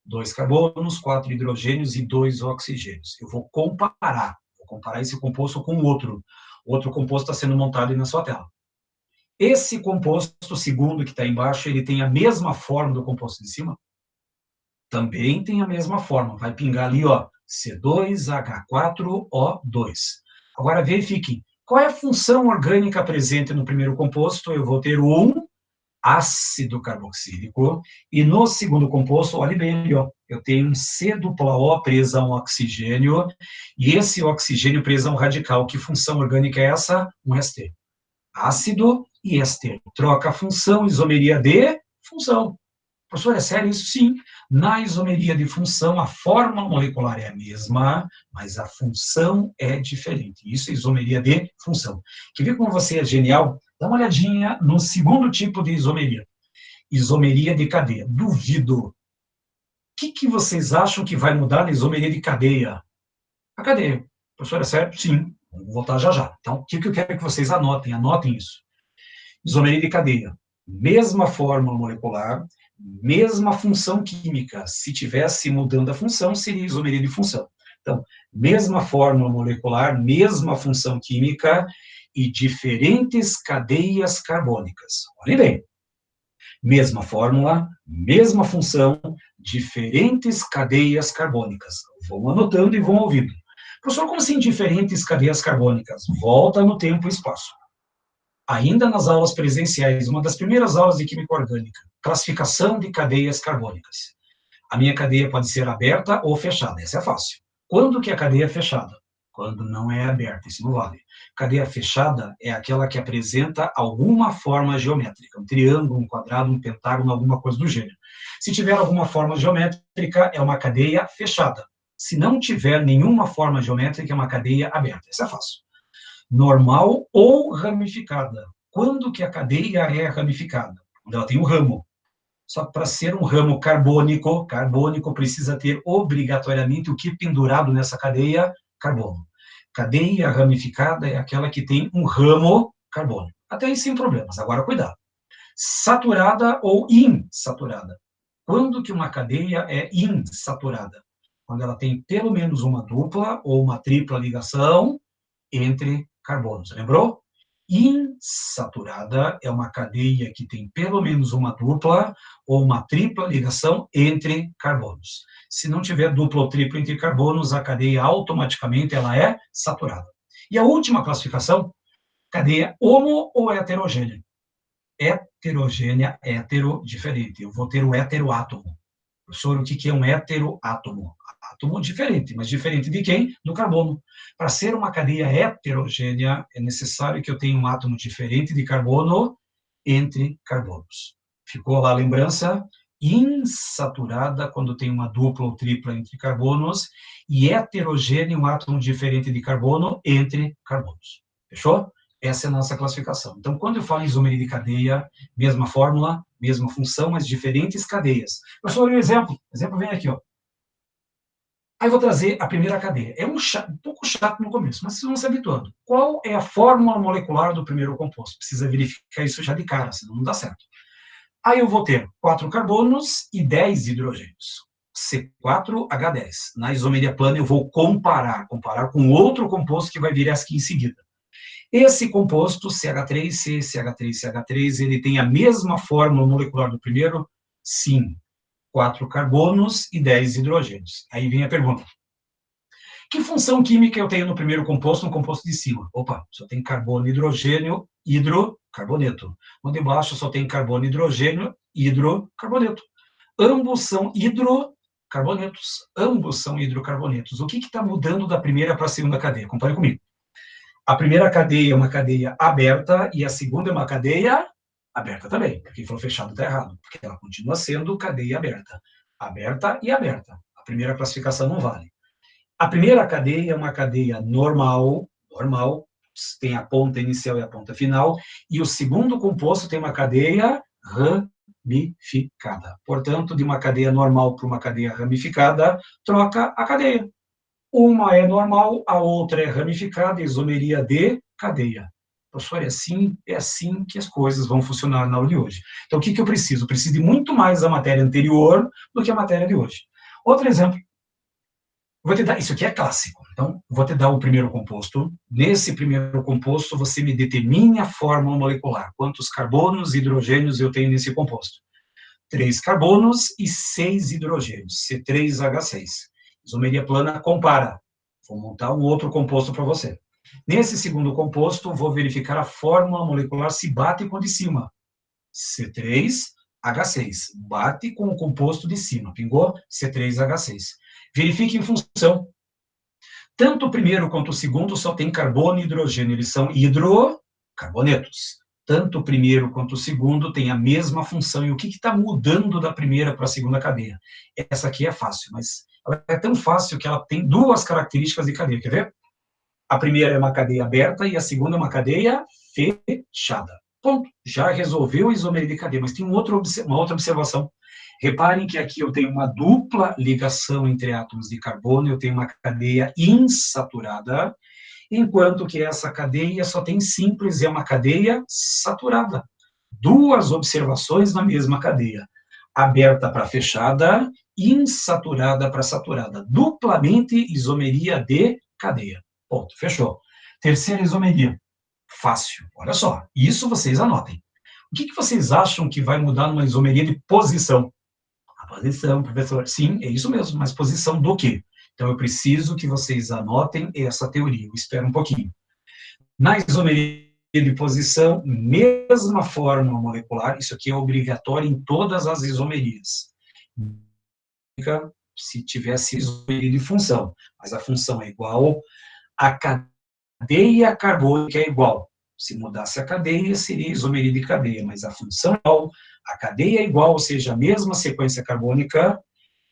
2 carbonos, 4 hidrogênios e 2 oxigênios. Eu vou comparar esse composto com outro composto está sendo montado aí na sua tela. Esse composto, segundo que está embaixo, ele tem a mesma forma do composto de cima? Também tem a mesma forma. Vai pingar ali, ó, C2H4O2. Agora, verifique, qual é a função orgânica presente no primeiro composto? Eu vou ter um ácido carboxílico, e no segundo composto, olhe bem ali, ó, eu tenho um C-O presa a um oxigênio, e esse oxigênio preso a um radical. Que função orgânica é essa? Um ester. Ácido e ester. Troca a função, isomeria de função. Professor, é sério isso? Sim. Na isomeria de função, a fórmula molecular é a mesma, mas a função é diferente. Isso é isomeria de função. Quer ver como você é genial? Dá uma olhadinha no segundo tipo de isomeria. Isomeria de cadeia. Duvido. O que vocês acham que vai mudar na isomeria de cadeia? A cadeia. Professor, é sério? Sim. Vamos voltar já já. Então, o que eu quero que vocês anotem? Anotem isso. Isomeria de cadeia. Mesma fórmula molecular, mesma função química. Se tivesse mudando a função, seria isomeria de função. Então, mesma fórmula molecular, mesma função química e diferentes cadeias carbônicas. Olhem bem. Mesma fórmula, mesma função, diferentes cadeias carbônicas. Vão anotando e vão ouvindo. Professor, como assim diferentes cadeias carbônicas? Volta no tempo e espaço. Ainda nas aulas presenciais, uma das primeiras aulas de química orgânica, classificação de cadeias carbônicas. A minha cadeia pode ser aberta ou fechada, essa é fácil. Quando que a cadeia é fechada? Quando não é aberta, isso não vale. Cadeia fechada é aquela que apresenta alguma forma geométrica, um triângulo, um quadrado, um pentágono, alguma coisa do gênero. Se tiver alguma forma geométrica, é uma cadeia fechada. Se não tiver nenhuma forma geométrica, é uma cadeia aberta, essa é fácil. Normal ou ramificada. Quando que a cadeia é ramificada? Quando ela tem um ramo. Só que para ser um ramo carbônico precisa ter obrigatoriamente o que pendurado nessa cadeia? Carbono. Cadeia ramificada é aquela que tem um ramo carbônico. Até aí sem problemas. Agora, cuidado. Saturada ou insaturada. Quando que uma cadeia é insaturada? Quando ela tem pelo menos uma dupla ou uma tripla ligação entre carbonos. Lembrou? Insaturada é uma cadeia que tem pelo menos uma dupla ou uma tripla ligação entre carbonos. Se não tiver dupla ou tripla entre carbonos, a cadeia automaticamente ela é saturada. E a última classificação, cadeia homo ou heterogênea? Heterogênea, hetero, diferente. Eu vou ter o heteroátomo. Professor, o que é um heteroátomo? Átomo diferente, mas diferente de quem? Do carbono. Para ser uma cadeia heterogênea, é necessário que eu tenha um átomo diferente de carbono entre carbonos. Ficou lá a lembrança? Insaturada, quando tem uma dupla ou tripla entre carbonos, e heterogênea, um átomo diferente de carbono entre carbonos. Fechou? Essa é a nossa classificação. Então, quando eu falo em isomeria de cadeia, mesma fórmula, mesma função, mas diferentes cadeias. Professor, um exemplo. O exemplo vem aqui, ó. Aí eu vou trazer a primeira cadeia. É um pouco chato no começo, mas vocês vão se habituando. Qual é a fórmula molecular do primeiro composto? Precisa verificar isso já de cara, senão não dá certo. Aí eu vou ter 4 carbonos e 10 hidrogênios. C4H10. Na isomeria plana eu vou comparar com outro composto que vai vir aqui em seguida. Esse composto, CH3, CH3, CH3, ele tem a mesma fórmula molecular do primeiro? Sim. 4 carbonos e 10 hidrogênios. Aí vem a pergunta. Que função química eu tenho no primeiro composto, no composto de cima? Opa, só tem carbono, hidrogênio, hidrocarboneto. No de baixo só tem carbono, hidrogênio, hidrocarboneto. Ambos são hidrocarbonetos. Ambos são hidrocarbonetos. O que está mudando da primeira para a segunda cadeia? Compare comigo. A primeira cadeia é uma cadeia aberta e a segunda é uma cadeia aberta também. Quem falou fechado está errado, porque ela continua sendo cadeia aberta. Aberta e aberta. A primeira classificação não vale. A primeira cadeia é uma cadeia normal, tem a ponta inicial e a ponta final, e o segundo composto tem uma cadeia ramificada. Portanto, de uma cadeia normal para uma cadeia ramificada, troca a cadeia. Uma é normal, a outra é ramificada, isomeria de cadeia. Professor, é assim que as coisas vão funcionar na aula de hoje. Então, o que eu preciso? Eu preciso de muito mais da matéria anterior do que a matéria de hoje. Outro exemplo. Vou te dar, isso aqui é clássico. Então, vou te dar o primeiro composto. Nesse primeiro composto, você me determine a fórmula molecular. Quantos carbonos e hidrogênios eu tenho nesse composto? 3 carbonos e 6 hidrogênios, C3H6. Isomeria plana, compara. Vou montar um outro composto para você. Nesse segundo composto, vou verificar a fórmula molecular se bate com o de cima. C3H6. Bate com o composto de cima. Pingou? C3H6. Verifique em função. Tanto o primeiro quanto o segundo só tem carbono e hidrogênio. Eles são hidrocarbonetos. Tanto o primeiro quanto o segundo têm a mesma função. E o que está mudando da primeira para a segunda cadeia? Essa aqui é fácil, mas ela é tão fácil que ela tem duas características de cadeia. Quer ver? A primeira é uma cadeia aberta e a segunda é uma cadeia fechada. Ponto. Já resolveu a isomeria de cadeia, mas tem uma outra observação. Reparem que aqui eu tenho uma dupla ligação entre átomos de carbono, eu tenho uma cadeia insaturada, enquanto que essa cadeia só tem simples e é uma cadeia saturada. Duas observações na mesma cadeia. Aberta para fechada, insaturada para saturada. Duplamente isomeria de cadeia. Ponto, fechou. Terceira isomeria. Fácil. Olha só, isso vocês anotem. O que vocês acham que vai mudar numa isomeria de posição? A posição, professor. Sim, é isso mesmo, mas posição do quê? Então, eu preciso que vocês anotem essa teoria. Eu espero um pouquinho. Na isomeria de posição, mesma fórmula molecular, isso aqui é obrigatório em todas as isomerias. Se tivesse isomeria de função, mas a função é igual, a cadeia carbônica é igual. Se mudasse a cadeia, seria isomeria de cadeia, mas a função é igual, a cadeia é igual, ou seja, a mesma sequência carbônica,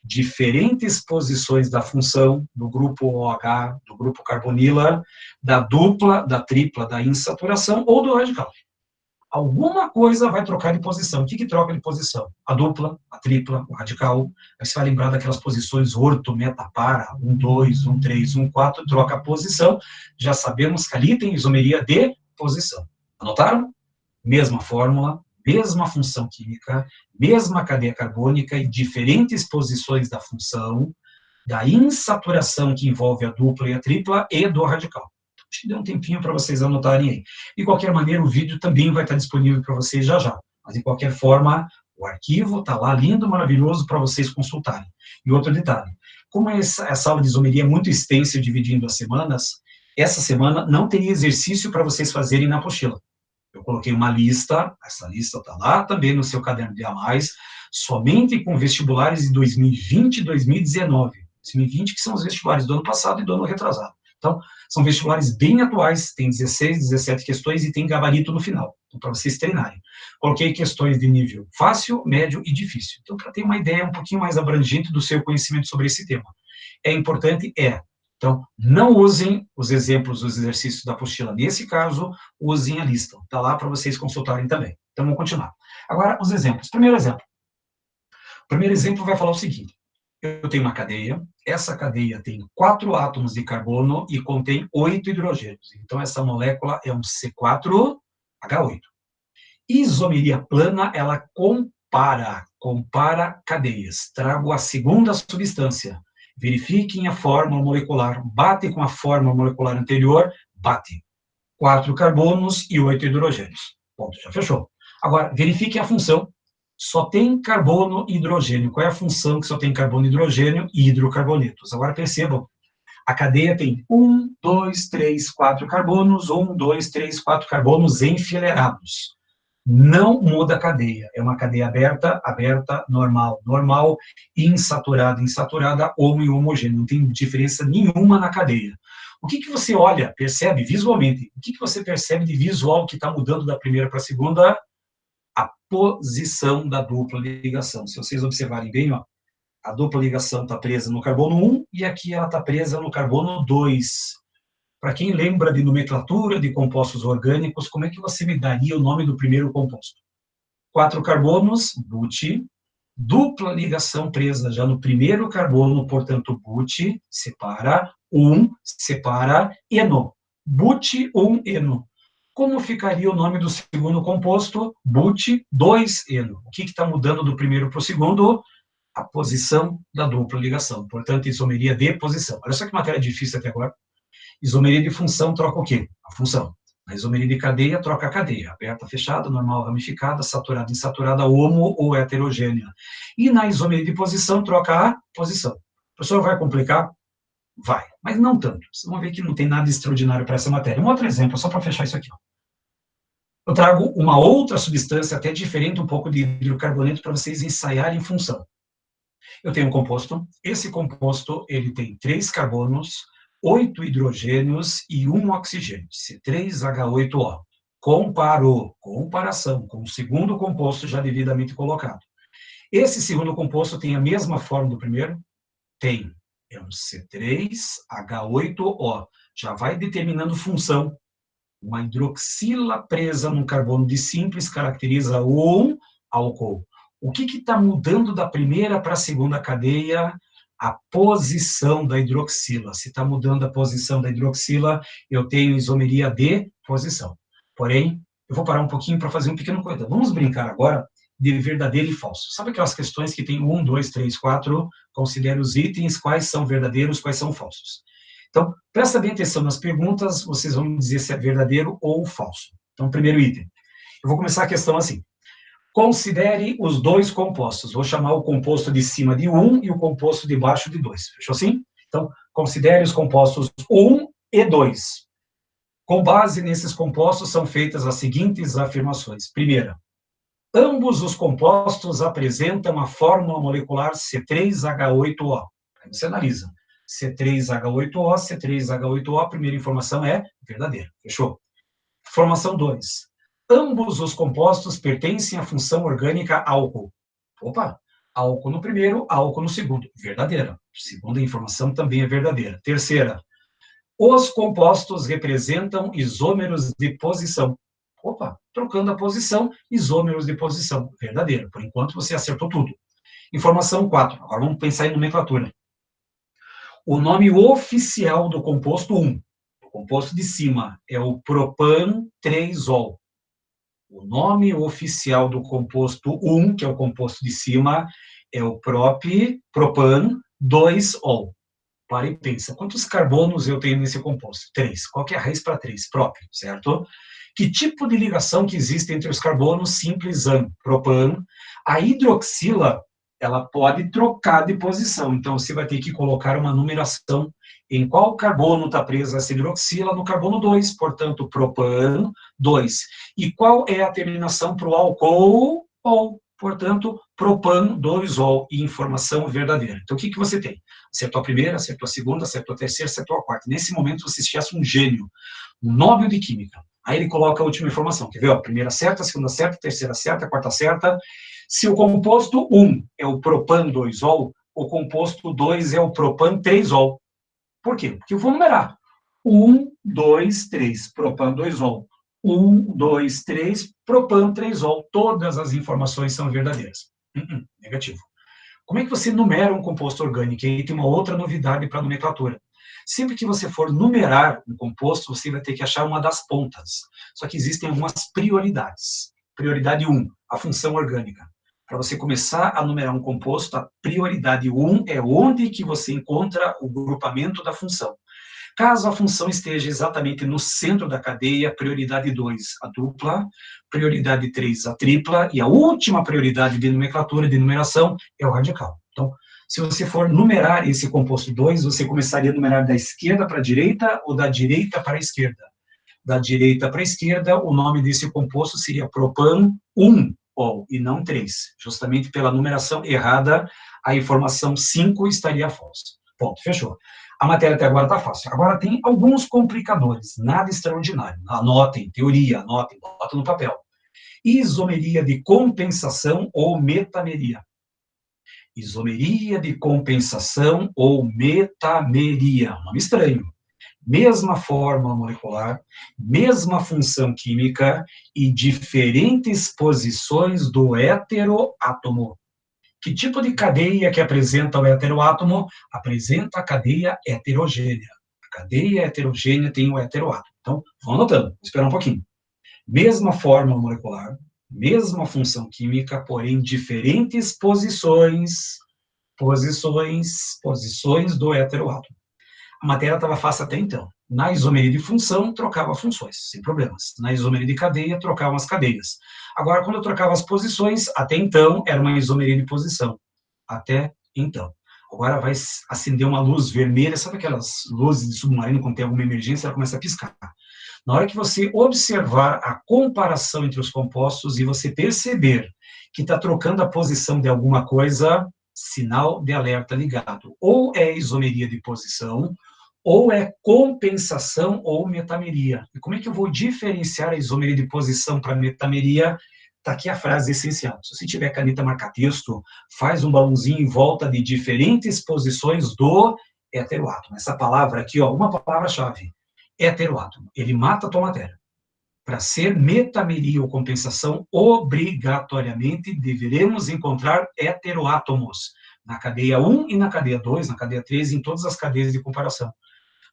diferentes posições da função do grupo OH, do grupo carbonila, da dupla, da tripla, da insaturação ou do radical. Alguma coisa vai trocar de posição. O que troca de posição? A dupla, a tripla, o radical. Aí você vai lembrar daquelas posições orto, meta, para, 1, 2, 1, 3, 1, 4, troca a posição. Já sabemos que ali tem isomeria de posição. Anotaram? Mesma fórmula, mesma função química, mesma cadeia carbônica e diferentes posições da função, da insaturação que envolve a dupla e a tripla e do radical. Acho que deu um tempinho para vocês anotarem aí. De qualquer maneira, o vídeo também vai estar disponível para vocês já já. Mas, de qualquer forma, o arquivo está lá, lindo, maravilhoso, para vocês consultarem. E outro detalhe, como essa aula de isomeria é muito extensa, dividindo as semanas, essa semana não teria exercício para vocês fazerem na apostila. Eu coloquei uma lista, essa lista está lá também no seu caderno de A+, somente com vestibulares de 2020 e 2019. 2020, que são os vestibulares do ano passado e do ano retrasado. Então, são vestibulares bem atuais, tem 16, 17 questões e tem gabarito no final, então, para vocês treinarem. Coloquei questões de nível fácil, médio e difícil. Então, para ter uma ideia um pouquinho mais abrangente do seu conhecimento sobre esse tema. É importante? Então, não usem os exemplos dos exercícios da apostila. Nesse caso, usem a lista. Está lá para vocês consultarem também. Então, vamos continuar. Agora, os exemplos. Primeiro exemplo. O primeiro exemplo vai falar o seguinte. Eu tenho uma cadeia. Essa cadeia tem 4 átomos de carbono e contém 8 hidrogênios. Então, essa molécula é um C4H8. Isomeria plana, ela compara cadeias. Trago a segunda substância. Verifiquem a fórmula molecular. Bate com a fórmula molecular anterior? Bate. 4 carbonos e 8 hidrogênios. Ponto, já fechou. Agora, verifiquem a função. Só tem carbono e hidrogênio. Qual é a função que só tem carbono e hidrogênio? Hidrocarbonetos. Agora, percebam. A cadeia tem 1, 2, 3, 4 carbonos, 1, 2, 3, 4 carbonos enfileirados. Não muda a cadeia. É uma cadeia aberta, aberta, normal, normal, insaturada, insaturada, homo e homogêneo. Não tem diferença nenhuma na cadeia. O que você olha, percebe visualmente? O que você percebe de visual que está mudando da primeira para a segunda? A posição da dupla ligação. Se vocês observarem bem, ó, a dupla ligação está presa no carbono 1 e aqui ela está presa no carbono 2. Para quem lembra de nomenclatura de compostos orgânicos, como é que você me daria o nome do primeiro composto? 4 carbonos, but, dupla ligação presa já no primeiro carbono, portanto, but, separa, separa, eno. But, eno. Como ficaria o nome do segundo composto? But, 2-eno. O que está mudando do primeiro para o segundo? A posição da dupla ligação. Portanto, isomeria de posição. Olha só que matéria difícil até agora. Isomeria de função troca o quê? A função. Na isomeria de cadeia, troca a cadeia. Aberta, fechada, normal, ramificada, saturada, insaturada, homo ou heterogênea. E na isomeria de posição, troca a posição. O professor vai complicar? Vai, mas não tanto. Vocês vão ver que não tem nada extraordinário para essa matéria. Um outro exemplo, só para fechar isso aqui. Eu trago uma outra substância, até diferente um pouco de hidrocarboneto, para vocês ensaiarem função. Eu tenho um composto. Esse composto ele tem 3 carbonos, 8 hidrogênios e 1 oxigênio, C3H8O. Comparação com o segundo composto já devidamente colocado. Esse segundo composto tem a mesma forma do primeiro? Tem. É um C3H8O. Já vai determinando função. Uma hidroxila presa num carbono de simples caracteriza um álcool. O que está mudando da primeira para a segunda cadeia? A posição da hidroxila. Se está mudando a posição da hidroxila, eu tenho isomeria de posição. Porém, eu vou parar um pouquinho para fazer um pequeno coisa. Vamos brincar agora de verdadeiro e falso. Sabe aquelas questões que tem 1, 2, 3, 4? Considere os itens, quais são verdadeiros, quais são falsos. Então, presta bem atenção nas perguntas, vocês vão dizer se é verdadeiro ou falso. Então, primeiro item. Eu vou começar a questão assim. Considere os 2 compostos. Vou chamar o composto de cima de 1 e o composto de baixo de 2. Fechou assim? Então, considere os compostos 1 e 2. Com base nesses compostos, são feitas as seguintes afirmações. Primeira, ambos os compostos apresentam a fórmula molecular C3H8O. Aí você analisa. C3H8O, C3H8O, a primeira informação é verdadeira. Fechou? Informação 2. Ambos os compostos pertencem à função orgânica álcool. Opa, álcool no primeiro, álcool no segundo. Verdadeira. Segunda informação também é verdadeira. Terceira, os compostos representam isômeros de posição. Opa, trocando a posição, isômeros de posição. Verdadeira. Por enquanto você acertou tudo. Informação 4. Agora vamos pensar em nomenclatura. O nome oficial do composto 1, o composto de cima, é o propan-3-ol. O nome oficial do composto 1, que é o composto de cima, é o propan-2-ol. Para e pensa, quantos carbonos eu tenho nesse composto? 3. Qual que é a raiz para 3? Prop, certo? Que tipo de ligação que existe entre os carbonos? Simples, propan. A hidroxila, ela pode trocar de posição, então você vai ter que colocar uma numeração em qual carbono está presa essa hidroxila, no carbono 2, portanto, propan 2. E qual é a terminação para o álcool? Ol, portanto, propan 2-ol, e informação verdadeira. Então, o que você tem? Acertou a primeira, acertou a segunda, acertou a terceira, acertou a quarta. Nesse momento, você se acha um gênio, um Nobel de Química. Aí ele coloca a última informação, quer ver? A primeira certa, a segunda certa, a terceira certa, a quarta certa. Se o composto 1 é o propan-2-ol, o composto 2 é o propan-3-ol. Por quê? Porque eu vou numerar. 1, 2, 3, propan-2-ol. 1, 2, 3, propan-3-ol. Todas as informações são verdadeiras. Negativo. Como é que você numera um composto orgânico? E aí tem uma outra novidade para a nomenclatura. Sempre que você for numerar um composto, você vai ter que achar uma das pontas. Só que existem algumas prioridades. Prioridade 1, a função orgânica. Para você começar a numerar um composto, a prioridade 1 é onde que você encontra o grupamento da função. Caso a função esteja exatamente no centro da cadeia, prioridade 2, a dupla, prioridade 3, a tripla, e a última prioridade de nomenclatura, de numeração, é o radical. Então, se você for numerar esse composto 2, você começaria a numerar da esquerda para a direita ou da direita para a esquerda. Da direita para a esquerda, o nome desse composto seria propan-1-ol, e não 3. Justamente pela numeração errada, a informação 5 estaria falsa. Ponto, fechou. A matéria até agora está fácil. Agora tem alguns complicadores, nada extraordinário. Anotem, teoria, anotem, botem no papel. Isomeria de compensação ou metameria. Isomeria de compensação ou metameria. Nome estranho. mesma fórmula molecular, mesma função química e diferentes posições do heteroátomo. Que tipo de cadeia que apresenta o heteroátomo? Apresenta a cadeia heterogênea. A cadeia heterogênea tem o heteroátomo. Então, vão anotando, vou esperar um pouquinho. Mesma fórmula molecular, mesma função química, porém diferentes posições do heteroátomo. A matéria estava fácil até então. Na isomeria de função, trocava funções, sem problemas. Na isomeria de cadeia, trocava as cadeias. Agora, quando eu trocava as posições, até então, era uma isomeria de posição. Até então. Agora vai acender uma luz vermelha, sabe aquelas luzes de submarino, quando tem alguma emergência, ela começa a piscar. Na hora que você observar a comparação entre os compostos e você perceber que está trocando a posição de alguma coisa, sinal de alerta ligado. Ou é isomeria de posição, ou é compensação ou metameria. E como é que eu vou diferenciar a isomeria de posição para metameria? Está aqui a frase essencial. Se você tiver caneta marca-texto, faz um balãozinho em volta de diferentes posições do heteroátomo. Essa palavra aqui, ó, uma palavra-chave, heteroátomo. Ele mata a tua matéria. Para ser metameria ou compensação, obrigatoriamente deveremos encontrar heteroátomos na cadeia 1 e na cadeia 2, na cadeia 3, em todas as cadeias de comparação.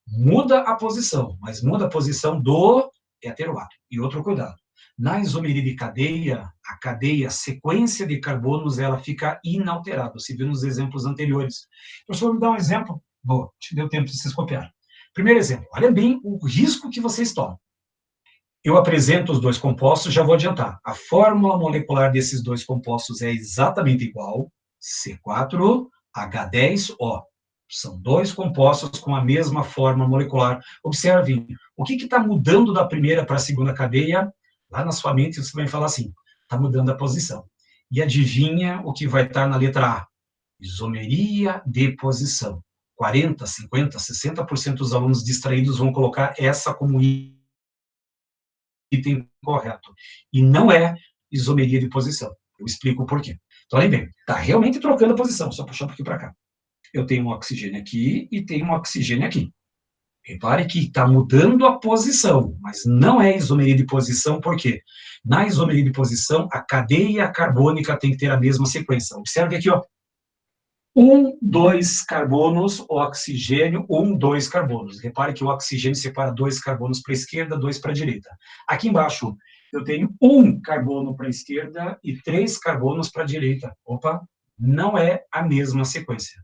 Muda a posição, mas muda a posição do heteroátomo. E outro cuidado. Na isomeria de cadeia, a cadeia, sequência de carbonos, ela fica inalterada. Você viu nos exemplos anteriores. Professor, me dá um exemplo? Boa, te deu tempo de vocês copiarem. Primeiro exemplo, olha bem o risco que vocês tomam. Eu apresento os dois compostos, já vou adiantar. A fórmula molecular desses dois compostos é exatamente igual, C4H10O. São dois compostos com a mesma fórmula molecular. Observem, o que está mudando da primeira para a segunda cadeia? Lá na sua mente você vai falar assim, está mudando a posição. E adivinha o que vai estar na letra A? Isomeria de posição. 40, 50, 60% dos alunos distraídos vão colocar essa como item correto. E não é isomeria de posição. Eu explico o porquê. Então, olhem bem, está realmente trocando a posição, só puxar um pouquinho para cá. Eu tenho um oxigênio aqui e tenho um oxigênio aqui. Repare que está mudando a posição, mas não é isomeria de posição, por quê? Na isomeria de posição, a cadeia carbônica tem que ter a mesma sequência. Observe aqui, ó. 1, 2 carbonos, oxigênio, 1, 2 carbonos. Repare que o oxigênio separa 2 carbonos para a esquerda, 2 para a direita. Aqui embaixo, eu tenho 1 carbono para a esquerda e 3 carbonos para a direita. Opa, não é a mesma sequência.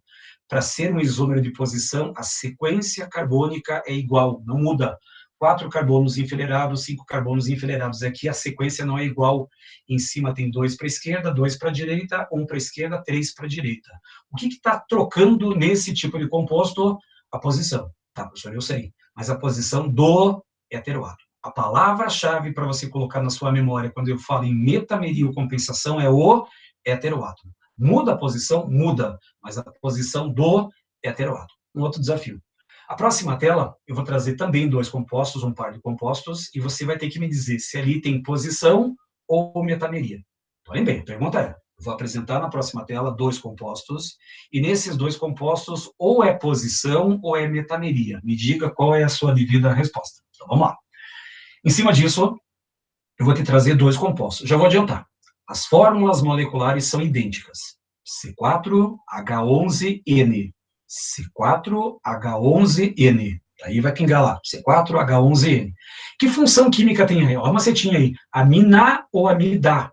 Para ser um isômero de posição, a sequência carbônica é igual, não muda. 4 carbonos enfileirados, 5 carbonos enfileirados. Aqui a sequência não é igual. Em cima tem 2 para a esquerda, 2 para a direita, 1 para a esquerda, 3 para a direita. O que está trocando nesse tipo de composto? A posição. Tá, professor, eu sei. Mas a posição do heteroátomo. A palavra-chave para você colocar na sua memória quando eu falo em metameria ou compensação é o heteroátomo. Muda a posição? Muda. Mas a posição do heteroátomo. Um outro desafio. A próxima tela, eu vou trazer também dois compostos, um par de compostos, e você vai ter que me dizer se ali tem posição ou metameria. Então, olhem bem, a pergunta é, eu vou apresentar na próxima tela dois compostos, e nesses dois compostos, ou é posição ou é metameria. Me diga qual é a sua devida resposta. Então, vamos lá. Em cima disso, eu vou te trazer dois compostos. Já vou adiantar. As fórmulas moleculares são idênticas. C4H11N. C4H11N. Aí vai pingar lá, C4H11N. Que função química tem aí? Olha uma setinha aí. Amina ou amida?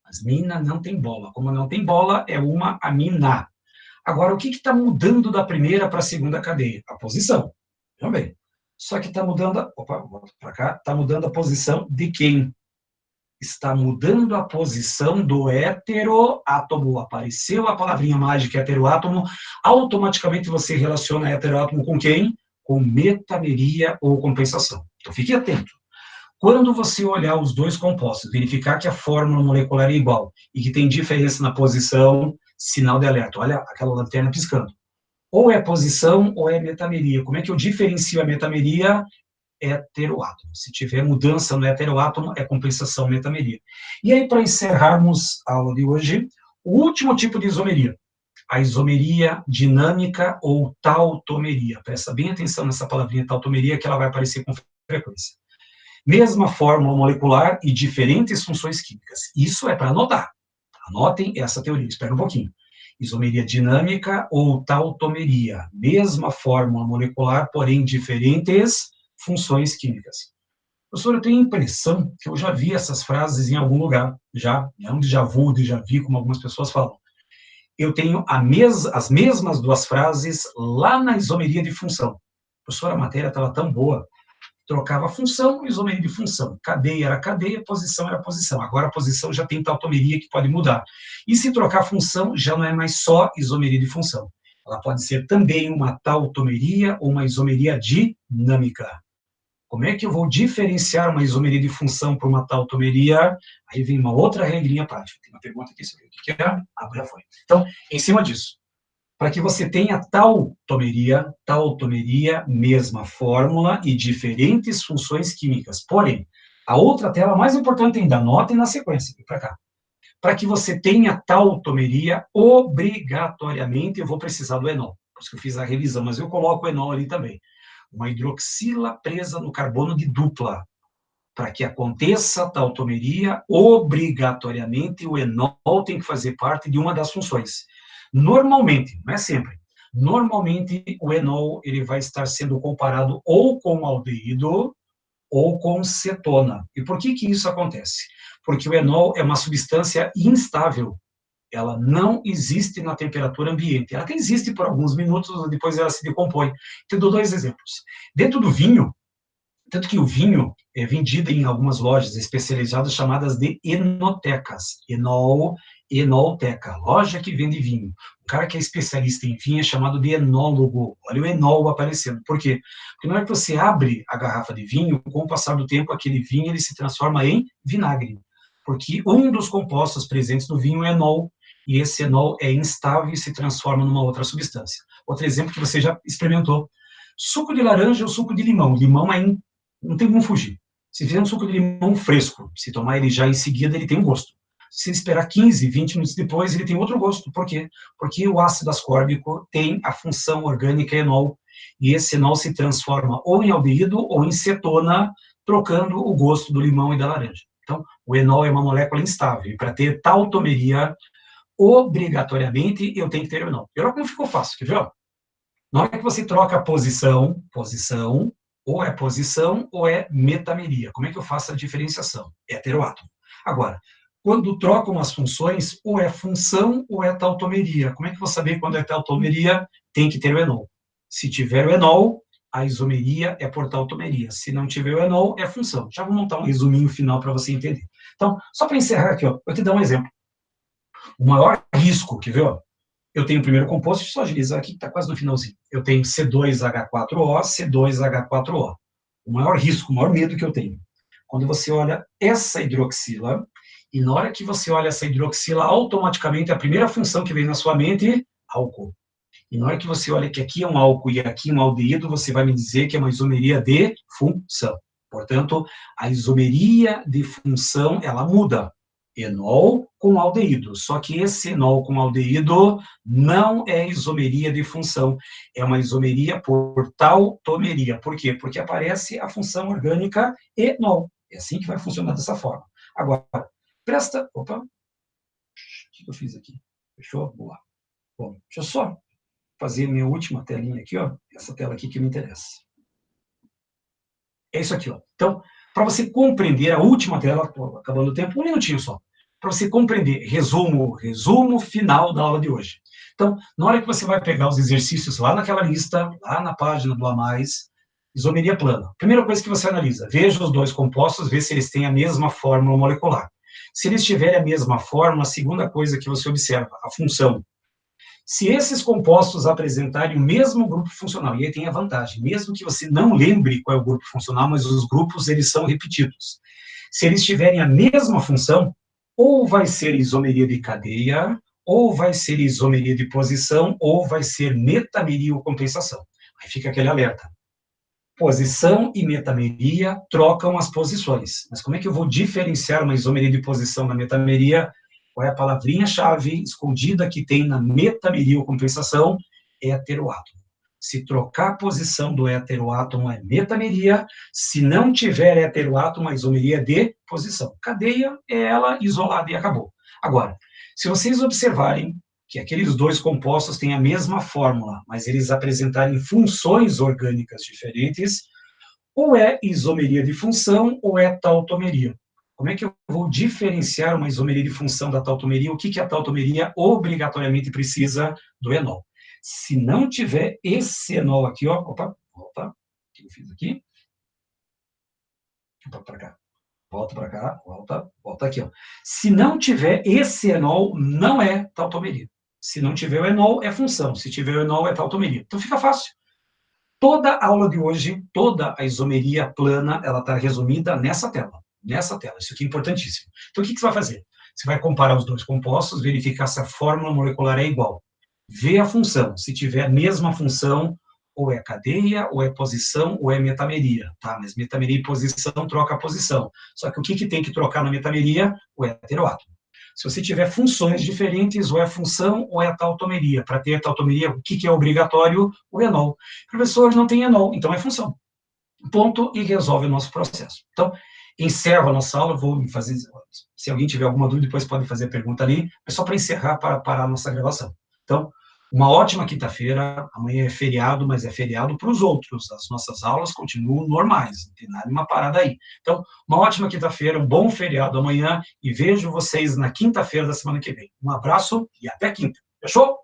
Mas mina não tem bola. Como não tem bola, é uma amina. Agora, o que está mudando da primeira para a segunda cadeia? A posição. Também. Só que está mudando... Opa, volta para cá. Está mudando a posição de quem? Está mudando a posição do heteroátomo. Apareceu a palavrinha mágica heteroátomo, automaticamente você relaciona heteroátomo com quem? Com metameria ou compensação. Então, fique atento. Quando você olhar os dois compostos, verificar que a fórmula molecular é igual e que tem diferença na posição, sinal de alerta. Olha aquela lanterna piscando. Ou é posição ou é metameria. Como é que eu diferencio a metameria? Heteroátomo. Se tiver mudança no heteroátomo, é compensação metameria. E aí, para encerrarmos a aula de hoje, o último tipo de isomeria. a isomeria dinâmica ou tautomeria. Presta bem atenção nessa palavrinha tautomeria, que ela vai aparecer com frequência. Mesma fórmula molecular e diferentes funções químicas. Isso é para anotar. Anotem essa teoria, espera um pouquinho. Isomeria dinâmica ou tautomeria. Mesma fórmula molecular, porém diferentes funções químicas. Professor, eu tenho a impressão que eu já vi essas frases em algum lugar. Já, é um déjà vu, como algumas pessoas falam. Eu tenho as mesmas duas frases lá na isomeria de função. Professor, a matéria estava tão boa. Trocava função, isomeria de função. Cadeia era cadeia, posição era posição. Agora a posição já tem tautomeria que pode mudar. E se trocar função, já não é mais só isomeria de função. Ela pode ser também uma tautomeria ou uma isomeria dinâmica. Como é que eu vou diferenciar uma isomeria de função para uma tautomeria? Aí vem uma outra regrinha prática. Tem uma pergunta aqui sobre o que é. Ah, já foi. Então, em cima disso, para que você tenha tautomeria, mesma fórmula e diferentes funções químicas. Porém, a outra tela mais importante ainda, anotem na sequência, para cá. Para que você tenha tautomeria, obrigatoriamente eu vou precisar do enol. Por isso que eu fiz a revisão, mas eu coloco o enol ali também. Uma hidroxila presa no carbono de dupla. Para que aconteça a tautomeria, obrigatoriamente o enol tem que fazer parte de uma das funções. Normalmente, não é sempre, normalmente o enol ele vai estar sendo comparado ou com aldeído ou com cetona. E por que isso acontece? Porque o enol é uma substância instável. Ela não existe na temperatura ambiente. Ela até existe por alguns minutos, depois ela se decompõe. Te dou dois exemplos. Dentro do vinho, tanto que o vinho é vendido em algumas lojas especializadas chamadas de enotecas. Enolteca, loja que vende vinho. O cara que é especialista em vinho é chamado de enólogo. Olha o enol aparecendo. Por quê? Porque na hora que você abre a garrafa de vinho, com o passar do tempo, aquele vinho ele se transforma em vinagre. Porque um dos compostos presentes no vinho é enol, e esse enol é instável e se transforma numa outra substância. Outro exemplo que você já experimentou. Suco de laranja ou suco de limão. Limão é não tem como fugir. Se fizer um suco de limão fresco, se tomar ele já em seguida, ele tem um gosto. Se esperar 15, 20 minutos depois, ele tem outro gosto. Por quê? Porque o ácido ascórbico tem a função orgânica enol, e esse enol se transforma ou em aldeído ou em cetona, trocando o gosto do limão e da laranja. Então, o enol é uma molécula instável, e para ter tautomeria, obrigatoriamente, eu tenho que ter o enol. E olha como ficou fácil, quer ver? Na hora que você troca a posição, ou é posição ou é metameria. Como é que eu faço a diferenciação? Heteroátomo. Agora, quando trocam as funções, ou é função ou é tautomeria. Como é que eu vou saber quando é tautomeria? Tem que ter o enol. Se tiver o enol, a isomeria é por tautomeria. Se não tiver o enol, é função. Já vou montar um resuminho final para você entender. Então, só para encerrar aqui, ó, eu te dar um exemplo. O maior risco, quer ver? Ó, eu tenho o primeiro composto, deixa eu só agilizar aqui, que está quase no finalzinho. Eu tenho C2H4O, C2H4O. O maior risco, o maior medo que eu tenho. Quando você olha essa hidroxila, e na hora que você olha essa hidroxila, automaticamente a primeira função que vem na sua mente, álcool. E na hora que você olha que aqui é um álcool e aqui um aldeído, você vai me dizer que é uma isomeria de função. Portanto, a isomeria de função, ela muda. Enol com aldeído. Só que esse enol com aldeído não é isomeria de função, é uma isomeria por tautomeria. Por quê? Porque aparece a função orgânica enol. É assim que vai funcionar dessa forma. Agora, presta... Opa! O que eu fiz aqui? Fechou? Boa. Bom, deixa eu só fazer minha última telinha aqui, ó. Essa tela aqui que me interessa. É isso aqui, ó. Então, para você compreender a última tela, tô acabando o tempo, um minutinho só, para você compreender, resumo final da aula de hoje. Então, na hora que você vai pegar os exercícios lá naquela lista, lá na página do A+, isomeria plana. Primeira coisa que você analisa, veja os dois compostos, vê se eles têm a mesma fórmula molecular. Se eles tiverem a mesma fórmula, a segunda coisa que você observa, a função. Se esses compostos apresentarem o mesmo grupo funcional, e aí tem a vantagem, mesmo que você não lembre qual é o grupo funcional, mas os grupos, eles são repetidos. Se eles tiverem a mesma função, ou vai ser isomeria de cadeia, ou vai ser isomeria de posição, ou vai ser metameria ou compensação. Aí fica aquele alerta. Posição e metameria trocam as posições. Mas como é que eu vou diferenciar uma isomeria de posição da metameria? Qual é a palavrinha-chave escondida que tem na metameria-compensação? Heteroátomo. Se trocar a posição do heteroátomo é metameria, se não tiver heteroátomo, a isomeria é de posição. Cadeia é ela isolada e acabou. Agora, se vocês observarem que aqueles dois compostos têm a mesma fórmula, mas eles apresentarem funções orgânicas diferentes, ou é isomeria de função ou é tautomeria. Como é que eu vou diferenciar uma isomeria de função da tautomeria? O que a tautomeria obrigatoriamente precisa do enol? Se não tiver esse enol aqui, ó, opa, volta, o que eu fiz aqui? Volta para cá. Volta para cá, volta aqui, ó. Se não tiver esse enol, não é tautomeria. Se não tiver o enol, é função. Se tiver o enol, é tautomeria. Então fica fácil. Toda a aula de hoje, toda a isomeria plana, ela está resumida nessa tela. Nessa tela. Isso aqui é importantíssimo. Então, o que você vai fazer? Você vai comparar os dois compostos, verificar se a fórmula molecular é igual. Ver a função. Se tiver a mesma função, ou é cadeia, ou é posição, ou é metameria. Tá? Mas metameria e posição troca a posição. Só que o que tem que trocar na metameria? O heteroátomo. Se você tiver funções diferentes, ou é função ou é tautomeria. Para ter tautomeria, o que é obrigatório? O enol. Professor, não tem enol, então é função. Ponto, e resolve o nosso processo. Então, encerro a nossa aula, vou fazer, se alguém tiver alguma dúvida, depois pode fazer a pergunta ali, é só para encerrar, para parar a nossa gravação. Então, uma ótima quinta-feira, amanhã é feriado, mas é feriado para os outros, as nossas aulas continuam normais, não tem nada, uma parada aí. Então, uma ótima quinta-feira, um bom feriado amanhã, e vejo vocês na quinta-feira da semana que vem. Um abraço e até quinta. Fechou?